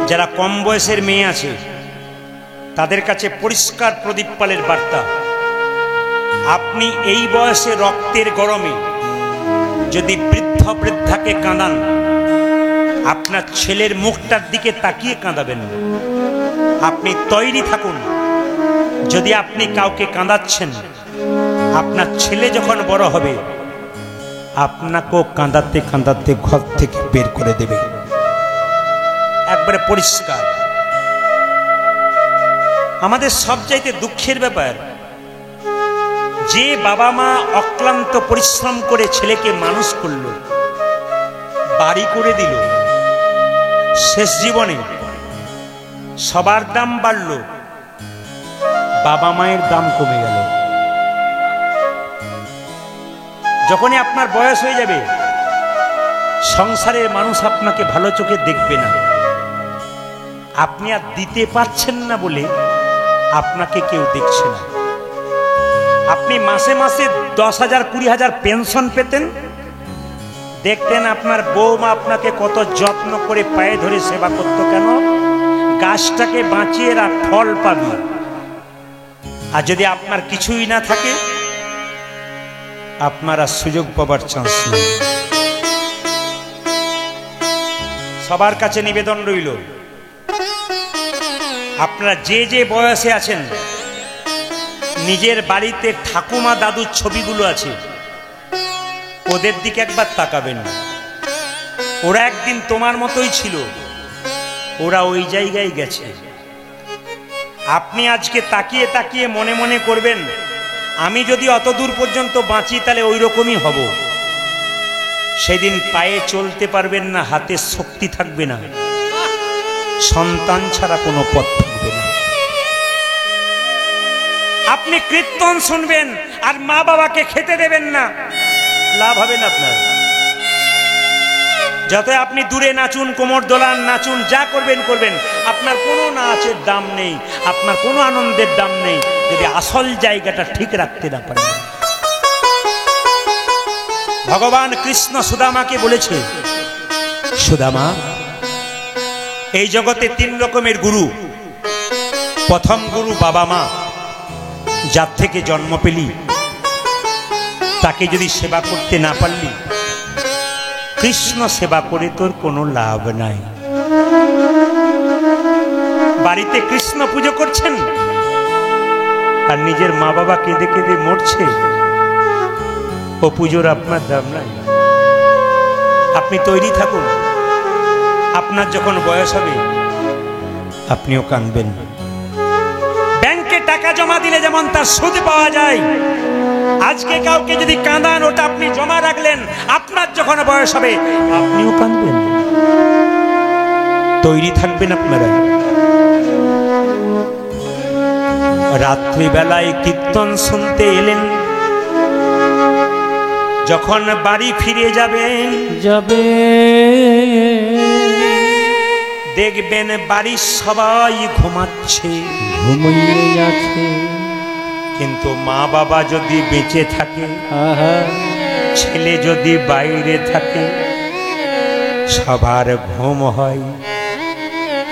যারা কম বয়সের মেয়ে আছে তাদের কাছে পরিষ্কার প্রদীপ পালের বার্তা, আপনি এই বয়সে রক্তের গরমে যদি বৃদ্ধাকে কাঁদান, আপনার ছেলের মুখটার দিকে তাকিয়ে কাঁদাবেন। আপনি তৈরি থাকুন, যদি আপনি কাউকে কাঁদাচ্ছেন, আপনার ছেলে যখন বড় হবে আপনাকেও কাঁদাতে কাঁদাতে ঘর থেকে বের করে দেবে। একবারে পরিষ্কার। আমাদের সবচাইতে দুঃখের ব্যাপার, যে বাবা মা অক্লান্ত পরিশ্রম করে ছেলেকে মানুষ করলো, বাড়ি করে দিল, শেষ জীবনে সবার দাম বাড়ল, বাবা মায়ের দাম কমে গেল। যখনই আপনার বয়স হয়ে যাবে, সংসারের মানুষ আপনাকে ভালো চোখে দেখবে না। আপনি আর দিতে পারছেন না বলে আপনাকে কেউ দেখছে না। আপনি মাসে মাসে 10,000 20,000 পেনশন পেতেন, দেখতেন আপনার বৌমা আপনাকে কত যত্ন করে পায়ে ধরে সেবা করতো। কেন? গাছটাকে বাঁচিয়ে রাখ, ফল পাবি। আর যদি আপনার কিছুই না থাকে, আপনারা সুযোগ পাবার চান্স নেই। সবার কাছে নিবেদন রইল, আপনারা যে যে বয়সে আছেন, নিজের বাড়িতে ঠাকুমা দাদুর ছবিগুলো আছে, ওদের দিকে একবার তাকাবেন। ওরা একদিন তোমার মতোই ছিল, ওরা ওই জায়গায় গেছে। আপনি আজকে তাকিয়ে তাকিয়ে মনে মনে করবেন, আমি যদি অত দূর পর্যন্ত বাঁচি তাহলে ওই রকমই হব। সেদিন পায়ে চলতে পারবেন না, হাতে শক্তি থাকবে না, সন্তান ছাড়া কোনো পথ থাকবে না। আপনি কীর্তন শুনবেন আর মা বাবাকে খেতে দেবেন না, লাভ হবে না আপনার। যত আপনি দূরে নাচুন, কোমর দোলান, নাচুন, যা করবেন করবেন, আপনার কোনো নাচের দাম নেই, আপনার কোনো আনন্দের দাম নেই, যদি আসল জায়গাটা ঠিক রাখতে না পারেন। ভগবান কৃষ্ণ সুদামাকে বলেছে, সুদামা, এই জগতে 3 রকমের গুরু। প্রথম গুরু বাবা মা, যার থেকে জন্ম পেলি, তাকে যদি সেবা করতে না পারলি, কৃষ্ণ সেবা করে তোর কোনো লাভ নাই। বাড়িতে কৃষ্ণ পুজো করছেন আর নিজের মা বাবা কেঁদে কেঁদে মরছে, ও পুজোর আপনার দাম নাই। আপনি তৈরি থাকুন, আপনার যখন বয়স হবে আপনিও কাঁদবেন। ব্যাংকে টাকা জমা দিলে যেমন তার সুদ পাওয়া যায়, আজকে কাউকে যদি কাঁদান, ওটা আপনি জমা রাখলেন, আপনার যখন বয়স হবে আপনিও কাঁদবেন। তৈরি থাকবেন আপনারা। রাত্রিবেলায় কীর্তন শুনতে এলেন। যখন বাড়ি ফিরে যাবেন দেখবেন বাড়ির সবাই ঘুমাচ্ছে, ঘুমিয়ে আছে, কিন্তু মা বাবা যদি বেঁচে থাকে, ছেলে যদি বাইরে থাকে, সবার ঘুম হয়,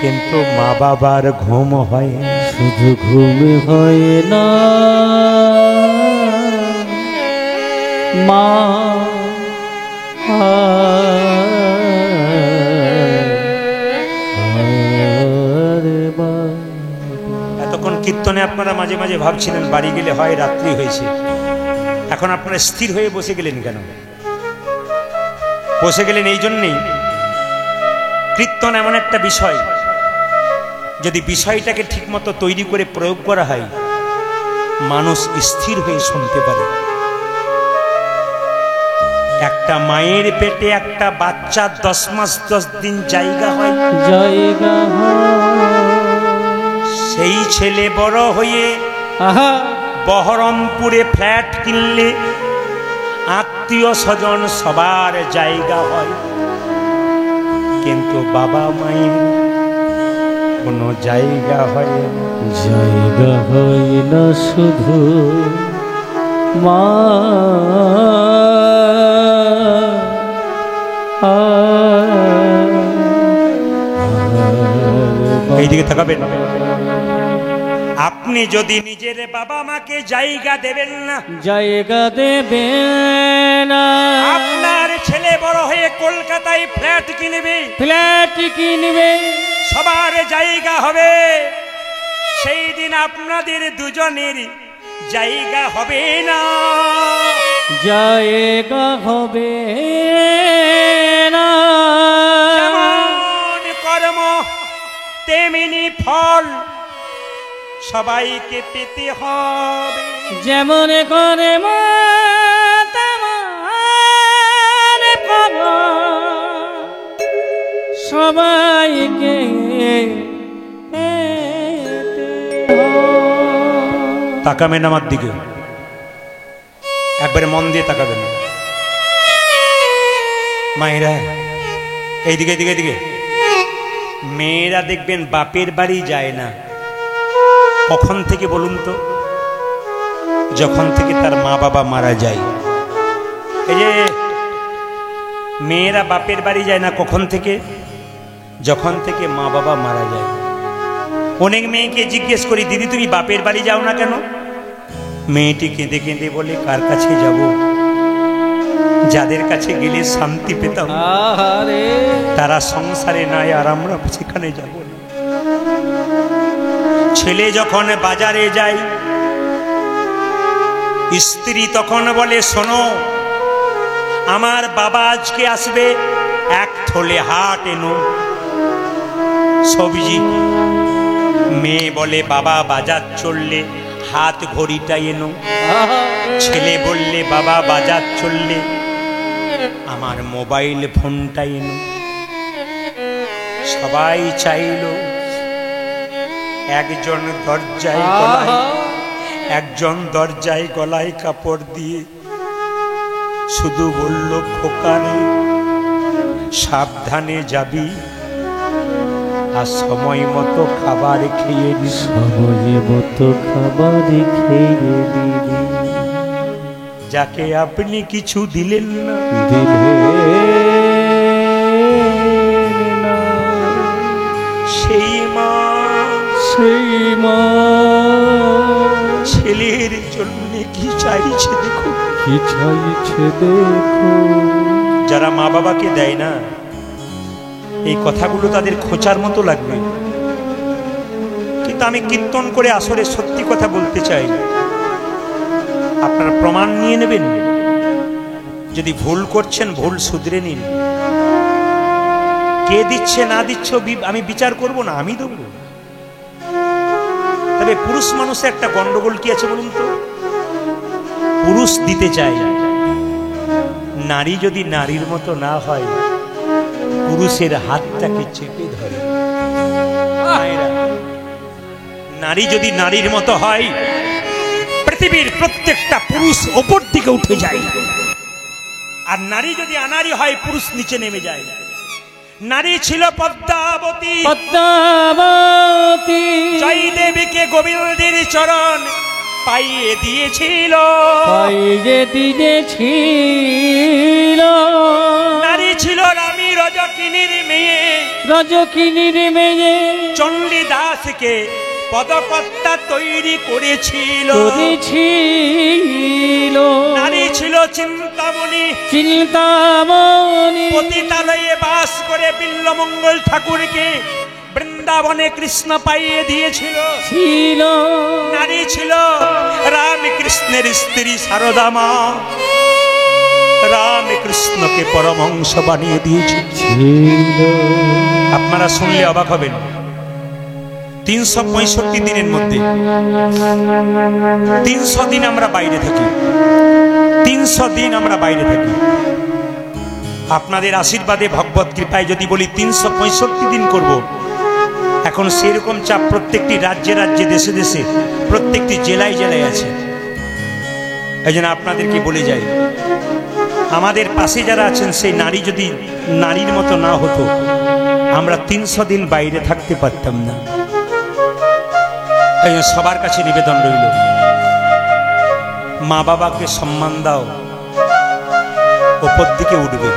কিন্তু মা বাবার ঘুম হয় না। শুধু ঘুম হয় না, মা এতক্ষণ কীর্তনে আপনারা মাঝে মাঝে ভাবছিলেন বাড়ি গেলে হয় রাত্রি হয়েছে, এখন আপনারা স্থির হয়ে বসে গেলেন কেন? বসে গেলেন এই জন্যেই, কীর্তন এমন একটা বিষয়, যদি বিষয়টাকে ঠিকমতো তৈরি করে প্রয়োগ করা হয়, মানুষ স্থির হয়ে শুনতে পারে। একটা মায়ের পেটে একটা বাচ্চা 10 মাস 10 দিন জায়গা হয়, সেই ছেলে বড় হয়ে বহরমপুরে ফ্ল্যাট কিনলে আত্মীয় স্বজন সবার জায়গা হয়, কিন্তু বাবা মায়ের কোনো জায়গা হয় না। জায়গা হয় না শুধু মা, এইদিকে তাকাবেন। আপনি যদি নিজের বাবা মাকে জায়গা দেবেন না, জায়গা দেবেন না, আপনার ছেলে বড় হয়ে কলকাতায় ফ্ল্যাট কিনবে, ফ্ল্যাট কিনবে, সবার জায়গা হবে, সেই দিন আপনাদের দুজনের জায়গা হবে না। জায়গা হবে না, যেমন কর্ম তেমনি ফল সবাইকে পেতে হবে। যেমন করে মা তেমন ফল সবাইকে তাকাবেন আমার দিকে, একবারে মন দিয়ে তাকাবেন। মায়েরা এইদিকে এদিকে এদিকে, মেয়েরা দেখবেন বাপের বাড়ি যায় না। কখন থেকে বলুন তো? যখন থেকে তার মা বাবা মারা যায়। এই যে মেয়েরা বাপের বাড়ি যায় না কখন থেকে? যখন থেকে মা বাবা মারা যায়। অনেক মেয়েকে জিজ্ঞেস করি, দিদি তুমি বাপের বাড়ি যাও না কেন? মেয়েটি কেঁদে কেঁদে বলে, কার কাছে যাব? যাদের কাছে গেলে শান্তি পেতাম তারা সংসারে নাই, আর আমরা সেখানে যাব না। ছেলে যখন বাজারে যায়, স্ত্রী তখন বলে, শোনো আমার বাবা আজকে আসবে, 1 থলে হাট এনো সবজি। মেয়ে বলে, বাবা বাজার চললে হাত ঘড়িটা এনো। ছেলে বললে, বাবা বাজার চললে আমার মোবাইল ফোনটা এনো। সবাই চাইল, একজন দরজায় গলায় কাপড় দিয়ে শুধু বলল, খোকারে সাবধানে যাবি, আর সময় মতো খাবার খেয়ে নি। সময় মতো খাবার খেয়ে নিবি। যাকে আপনি কিছু দিলেন না, সেই মা ছেলের জন্য কি চাইছে দেখো, কি চাইছে দেখো। যারা মা বাবাকে দেয় না, এই কথাগুলো তাদের খোঁচার মতো লাগবে, কিন্তু আমি কীর্তন করে আসলে সত্যি কথা বলতে চাই। আপনারা প্রমাণ নিয়ে নেবেন, যদি ভুল করছেন ভুল শুধরে নিন। কে দিচ্ছে না দিচ্ছে আমি বিচার করব না, আমি দেব। তবে পুরুষ মানুষের একটা গন্ডগোল কি আছে বলুন তো? পুরুষ দিতে চায়, নারী যদি নারীর মতো না হয়, পুরুষের হাতটাকে চেপে ধরে। নারী যদি নারীর মতো হয়, পৃথিবীর প্রত্যেকটা পুরুষ ওপর দিকে উঠে যায়, আর নারী যদি আনারী হয়, পুরুষ নিচে নেমে যায়। নারী ছিল পদ্মাবতী, পদ্মাবতী জয়দেবীকে গোবিন্দের চরণ পাইয়ে দিয়েছিল, পাইয়ে দিয়েছিল। নারী ছিল রানী রজকিনীর মেয়ে, রজকিনীর মেয়ে চণ্ডী দাসকে পদকর্তা তৈরি করেছিল। নারী ছিল চিন্তামণি, চিন্তামণি পতিতালয়ে বাস করে বিল্বমঙ্গল ঠাকুরকে বৃন্দাবনে কৃষ্ণ পাইয়ে দিয়েছিল। নারী ছিল রামকৃষ্ণের স্ত্রী শারদা মা, রামকৃষ্ণকে পরমহংস বানিয়ে দিয়েছিল। আপনারা শুনলে অবাক হবেন, 365 দিনের মধ্যে 300 দিন আমরা বাইরে থাকি, 300 দিন আমরা বাইরে থাকি। আপনাদের আশীর্বাদে, ভগবত কৃপায় যদি বলি 365 দিন করব, এখন সেরকম চাপ প্রত্যেকটি রাজ্যে রাজ্যে, দেশে দেশে, প্রত্যেকটি জেলায় জেলায় আছে। এই জন্য আপনাদেরকে বলে যাই, আমাদের পাশে যারা আছেন, সেই নারী যদি নারীর মতো না হতো, আমরা 300 দিন বাইরে থাকতে পারতাম না। এই জন্য সবার কাছে নিবেদন রইল, মা বাবাকে সম্মান দাও, ওপর দিকে উঠবে।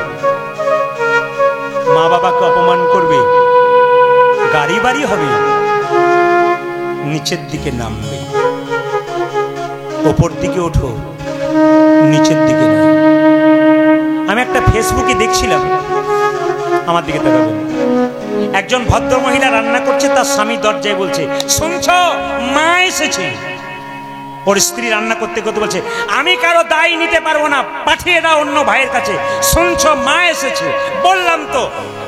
মা বাবাকে অপমান করবে, গাড়ি বাড়ি হবে, নিচের দিকে নামবে। ওপর দিকে ওঠো, নিচের দিকে নামবে। আমি একটা ফেসবুকে দেখছিলাম, আমার দিকে তাকাবেন, একজন ভদ্র মহিলা রান্না করছে, তার স্বামী দরজায় বলছে, শুনছ মা এসেছে। ওর স্ত্রী রান্না করতে করতে বলছে, আমি কারো দায় নিতে পারবো না, পাঠিয়ে দাও অন্য ভাইয়ের কাছে। শুনছ মা এসেছে। বললাম তো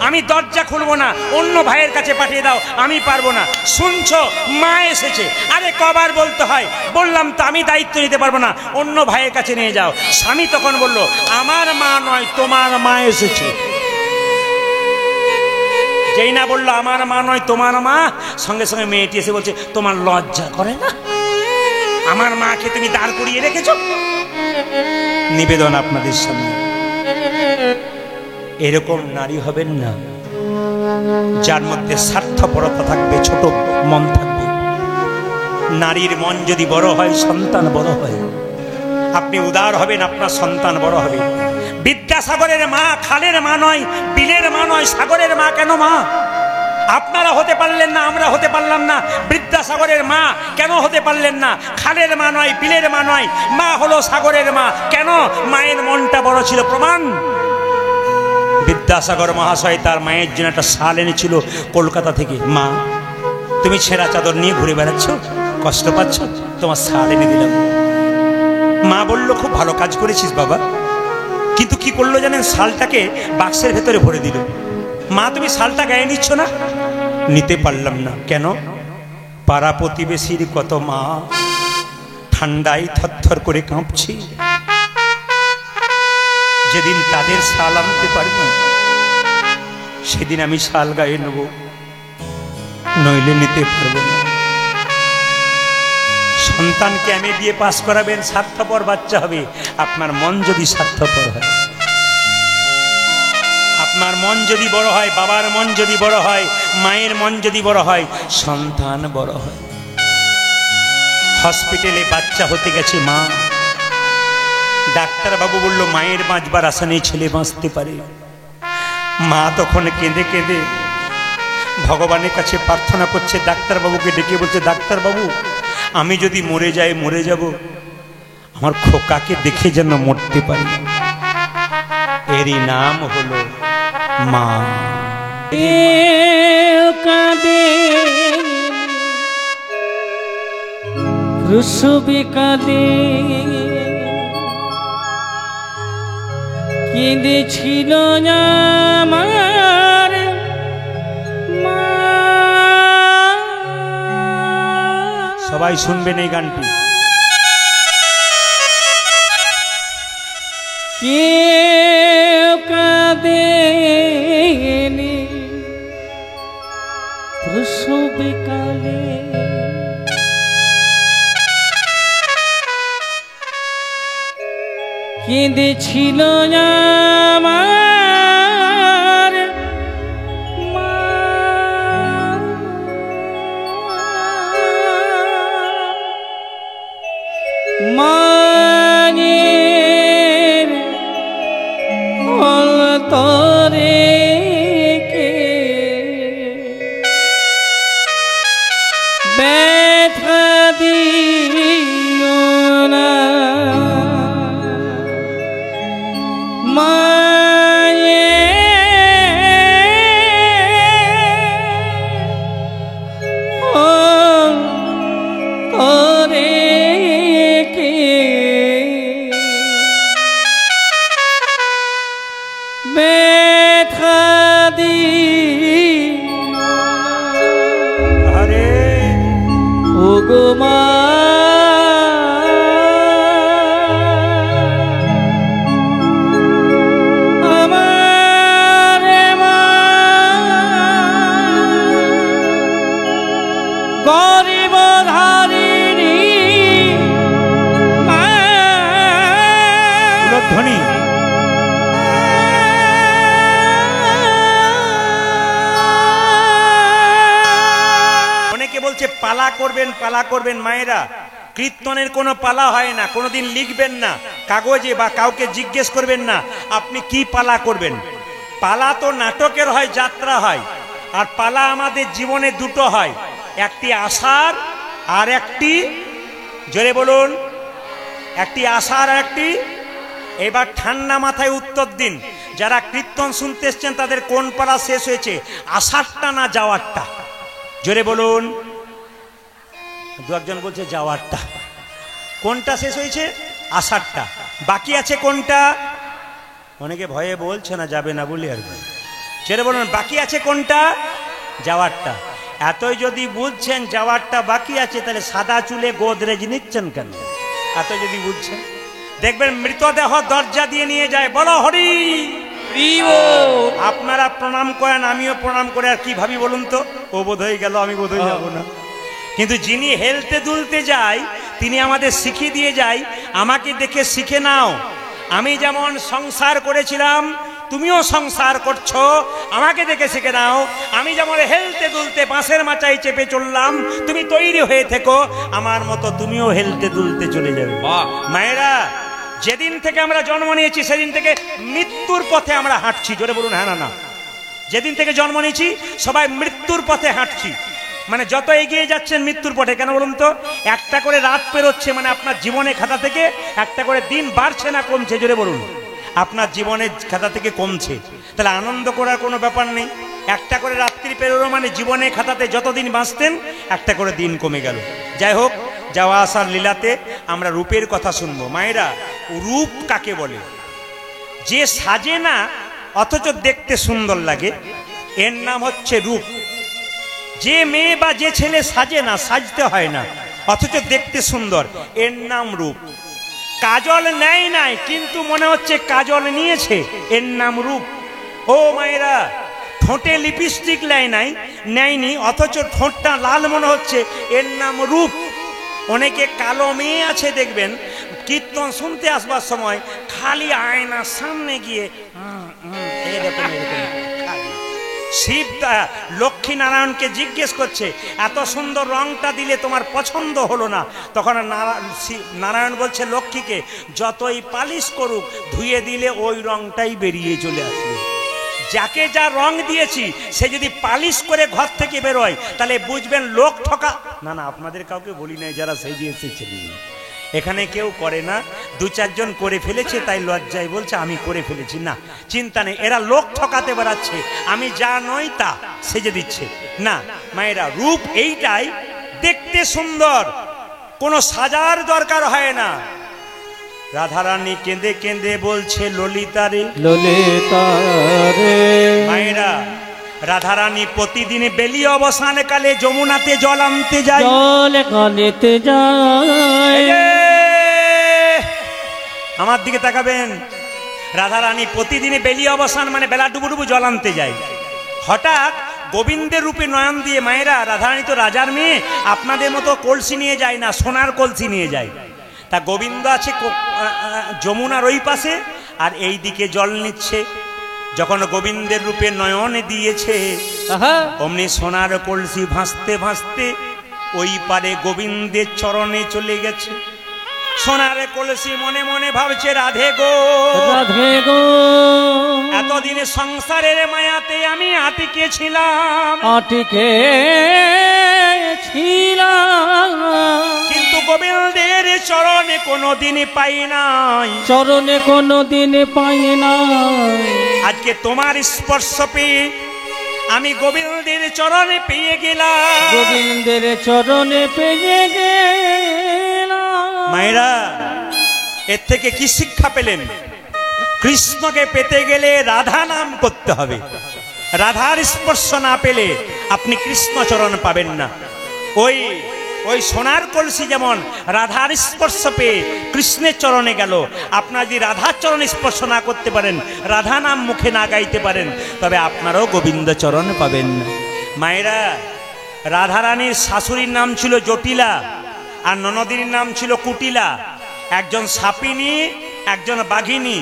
আমি দরজা খুলবো না, অন্য ভাইয়ের কাছে পাঠিয়ে দাও, আমি পারবো না। শুনছ মা এসেছে। আরে কবার বলতে হয়? বললাম তো আমি দায়িত্ব নিতে পারবো না, অন্য ভাইয়ের কাছে নিয়ে যাও। স্বামী তখন বলল, আমার মা নয়, তোমার মা এসেছে। যেই না বললো আমার মা নয় তোমার মা, সঙ্গে সঙ্গে মেয়েটি এসে বলছে, তোমার লজ্জা করে না? আমার মাকে তুমি দাঁড় করিয়ে রেখেছো। নিবেদন আপনাদের সামনে, এরকম নারী হবেন না যার মধ্যে স্বার্থপরতা থাকবে, ছোট মন থাকবে। নারীর মন যদি বড় হয়, সন্তান বড় হয়। আপনি উদার হবেন, আপনার সন্তান বড় হবে। বিদ্যাসাগরের মা খালের মা নয়, বিলের মা নয়, সাগরের মা কেন মা? আপনারা হতে পারলেন না, আমরা হতে পারলাম না। বিদ্যাসাগরের মা কেন হতে পারলেন না? খালের মা নয়, বিলের মা নয়, মা হলো সাগরের মা। কেন? মায়ের মনটা বড় ছিল। প্রমাণ, বিদ্যাসাগর মহাশয় তার মায়ের জন্য একটা শাল এনেছিল কলকাতা থেকে। মা, তুমি ছেঁড়া চাদর নিয়ে ঘুরে বেড়াচ্ছ, কষ্ট পাচ্ছ, তোমার শাল এনে দিলাম। মা বলল, খুব ভালো কাজ করেছিস বাবা। কিন্তু কি করলো জানেন? শালটাকে বাক্সের ভেতরে ভরে দিল। মা, তুমি শালটা গায়ে নিচ্ছ না? নিতে পারলাম না। কেন? পাড়া প্রতিবেশীর কত মা ঠান্ডায় থরথর করে কাঁপছি, যেদিন তাদের শাল আনতে পারবো সেদিন আমি শাল গায়ে নেব, নইলে নিতে পারবো না। সন্তানকে আমি দিয়ে পাস করাবেন, স্বার্থপর বাচ্চা হবে। আপনার মন যদি স্বার্থপর হয়, আপনার মন যদি বড় হয়, বাবার মন যদি বড় হয়, মায়ের মন যদি বড় হয়, সন্তান বড় হয়। হসপিটালে বাচ্চা হতে গেছে মা, ডাক্তারবাবু বলল মায়ের বাঁচবার আশা নেই, ছেলে বাঁচতে পারে। মা তখন কেঁদে কেঁদে ভগবানের কাছে প্রার্থনা করছে, ডাক্তারবাবুকে ডেকে বলছে, ডাক্তারবাবু আমি যদি মরে যাই, মরে যাব, আমার খোকাকে দেখে যেন মরতে পারি। এরই নাম হলো মা। কাঁদে প্রসবে কাঁদে, কেঁদেছিল আমার মা। সবাই শুনবেন এই গানটি। কেউ কাঁদে প্রসবে কালে, কেঁদেছিল আমার মা। মায়ের অন্তরে কে ব্যথা দিও না, পালা করবেন, পালা করবেন। মায়েরা, কীর্তনের কোনো পালা হয় না, কোনোদিন লিখবেন না কাগজে বা কাউকে জিজ্ঞেস করবেন না আপনি কি পালা করবেন। পালা তো নাটকের হয়, যাত্রা হয়, আর পালা আমাদের জীবনে দুটো হয়, একটি আষাঢ় আর একটি, জোরে বলুন, একটি আষাঢ় আর একটি। এবার ঠান্ডা মাথায় উত্তর দিন, যারা কীর্তন শুনতে এসছেন তাদের কোন পালা শেষ হয়েছে, আষাঢ়টা না যাওয়ারটা? জোরে বলুন। দু একজন বলছে যাওয়ারটা। কোনটা শেষ হয়েছে? আষাঢ়টা। বাকি আছে কোনটা? অনেকে ভয়ে বলছে না, যাবে না বলি আর। জোরে বলুন, বাকি আছে কোনটা? যাওয়ারটা। এতই যদি বুঝছেন যাওয়ারটা বাকি আছে, তাহলে সাদা চুলে গোদরেজ নিচ্ছেন কেন? এত যদি বুঝছেন, দেখবেন মৃতদেহ দরজা দিয়ে নিয়ে যায়। বলো হরি। আপনারা প্রণাম করেন, আমিও প্রণাম করে, আর কি ভাবি বলুন তো? ও বোধ হয়ে গেল, আমি বোধ হয়ে যাবো না। কিন্তু যিনি হেলতে দুলতে যায় তিনি আমাদের শিখিয়ে দিয়ে যায়, আমাকে দেখে শিখে নাও। আমি যেমন সংসার করেছিলাম তুমিও সংসার করছো, আমাকে দেখে শিখে নাও। আমি যেমন হেলতে দুলতে বাঁশের মাচায় চেপে চললাম, তুমি তৈরি হয়ে থেকো, আমার মতো তুমিও হেলতে দুলতে চলে যাবে। মায়েরা, যেদিন থেকে আমরা জন্ম নিয়েছি সেদিন থেকে মৃত্যুর পথে আমরা হাঁটছি। জোরে বলুন হ্যাঁ না না। যেদিন থেকে জন্ম নিয়েছি সবাই মৃত্যুর পথে হাঁটছি। মানে যত এগিয়ে যাচ্ছেন মৃত্যুর পথে। কেন বলুন তো? একটা করে রাত পেরোচ্ছে, মানে আপনার জীবনের খাতা থেকে একটা করে দিন বাড়ছে না কমছে? জোরে বলুন। আপনার জীবনের খাতা থেকে কমছে, তাহলে আনন্দ করার কোনো ব্যাপার নেই। একটা করে রাত্রি পেরোলো মানে জীবনের খাতাতে যতদিন বাঁচতেন একটা করে দিন কমে গেল। যাই হোক, যাওয়া আসার লীলাতে আমরা রূপের কথা শুনবো। মায়েরা, রূপ কাকে বলে? যে সাজে না অথচ দেখতে সুন্দর লাগে, এর নাম হচ্ছে রূপ। যে মেয়ে বা যে ছেলে সাজে না, সাজতে হয় না, অথচ দেখতে সুন্দর, এর নাম রূপ। কাজল নেয় নাই কিন্তু মনে হচ্ছে কাজল নিয়েছে, এর নাম রূপ। ও মায়েরা, ঠোঁটে লিপস্টিক নেয়নি অথচ ঠোঁটটা লাল মনে হচ্ছে, এর নাম রূপ। অনেকে কালো মেয়ে আছে দেখবেন, কীর্তন শুনতে আসবার সময় খালি আয়নার সামনে গিয়ে এরকম শিব লক্ষ্মী নারায়ণকে জিজ্ঞেস করছে, এত সুন্দর রংটা দিলে তোমার পছন্দ হলো না? তখন নারায়ণ বলছে লক্ষ্মীকে, যতই পালিশ করুক ধুয়ে দিলে ওই রংটাই বেরিয়ে চলে আসবে। যাকে যা রং দিয়েছি সে যদি পালিশ করে ঘর থেকে বেরোয় তাহলে বুঝবেন লোক ঠকা। না না, আপনাদের কাউকে বলি নাই যারা সেজে এসেছেন, এখানে কেউ করে না। দু চারজন করে ফেলেছে তাই লজ্জায় বলছে আমি করে ফেলেছি। না, চিন্তা নেই, এরা লোক ঠকাতে বেড়াচ্ছে, আমি যা নই তা সেজে দিচ্ছে। না মায়েরা, রূপ এইটাই, দেখতে সুন্দর, কোনো সাজার দরকার হয় না। রাধারানী কেঁদে কেঁদে বলছে ললিতারে, ললিতারে। মায়েরা, রাধারানী প্রতিদিন বেলি অবসান কালে যমুনাতে জল আনতে যায়, জল আনতে যায়। আমার দিকে তাকাবেন। রাধারানী প্রতিদিন বেলি অবসান মানে বেলা ডুবুডুবু জল আনতে যায়। হঠাৎ গোবিন্দের রূপে নয়ন দিয়ে, মায়েরা রাধারানী তো রাজার মেয়ে, আপনাদের মতো কলসি নিয়ে যায় না, সোনার কলসি নিয়ে যায়। তা গোবিন্দ আছে যমুনার ওই পাশে, আর এই দিকে জল নিচ্ছে। যখন গোবিন্দের রূপে নয়নে দিয়েছে, অমনি সোনার কলসি ভাসতে ভাসতে ওই পারে গোবিন্দের চরণে চলে গেছে। সোনার কলসি মনে মনে ভাবছে, রাধে গো, রাধে গো, এতদিনে সংসারের মায়াতে আমি আটকে ছিলাম, কিন্তু গোবিন্দের চরণে কোনোদিন পাই নাই, চরণে কোনোদিন পাই নাই। আজকে তোমার স্পর্শ পেয়ে আমি গোবিন্দের চরণে পেয়ে গেলাম, গোবিন্দের চরণে পেয়ে গেলাম। মায়েরা, এর থেকে কি শিক্ষা পেলেন? কৃষ্ণকে পেতে গেলে রাধা নাম করতে হবে। রাধার স্পর্শ না পেলে আপনি কৃষ্ণ চরণ পাবেন না। ওই সোনার কলসি যেমন রাধার স্পর্শ পেয়ে কৃষ্ণের চরণে গেল, আপনার যদি রাধার চরণ স্পর্শ না করতে পারেন, রাধা নাম মুখে না গাইতে পারেন, তবে আপনারাও গোবিন্দ চরণ পাবেন না। মায়েরা, রাধারানীর শাশুড়ির নাম ছিল জটিলা, আর ননদির নাম ছিল কুটিলা। একজন সাপিনী, একজন বাঘিনী।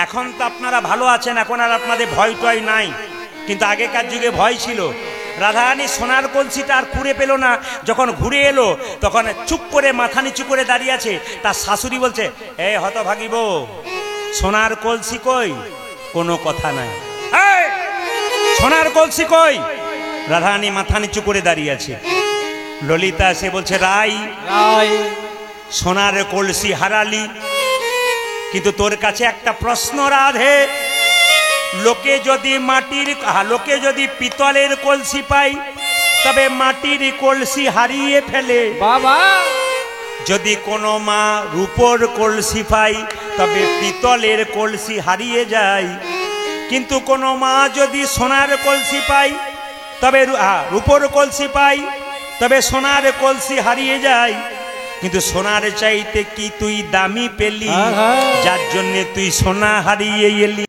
এখন তো আপনারা ভালো আছেন, এখন আর আপনাদের ভয় টয় নাই, কিন্তু আগেকার যুগে ভয় ছিল। রাধারানী সোনার কলসিটা আর কুড়ে পেল না, যখন ঘুরে এলো তখন চুপ করে মাথা নিচু করে দাঁড়িয়ে আছে। তার শাশুড়ি বলছে, এ হতভাগী বউ, সোনার কলসি কই? কোনো কথা নাই। এই সোনার কলসি কই? রাধারানী মাথা নিচু করে দাঁড়িয়ে আছে। ললিতা এসে বলছে, রাই, সোনার কলসি হারালি, কিন্তু তোর কাছে একটা প্রশ্ন রাধে, লোকে যদি পিতলের কলসি পাই তবে মাটির কলসি হারিয়ে ফেলে, বাবা। যদি কোনো মা রূপোর কলসি পাই তবে পিতলের কলসি হারিয়ে যায়, কিন্তু কোনো মা যদি সোনার কলসি পাই তবে রূপোর কলসি পাই তবে সোনার কলসি হারিয়ে যায়। কিন্তু সোনার চাইতে কি তুই দামি পেলি, যার জন্য তুই সোনা হারিয়ে এলি?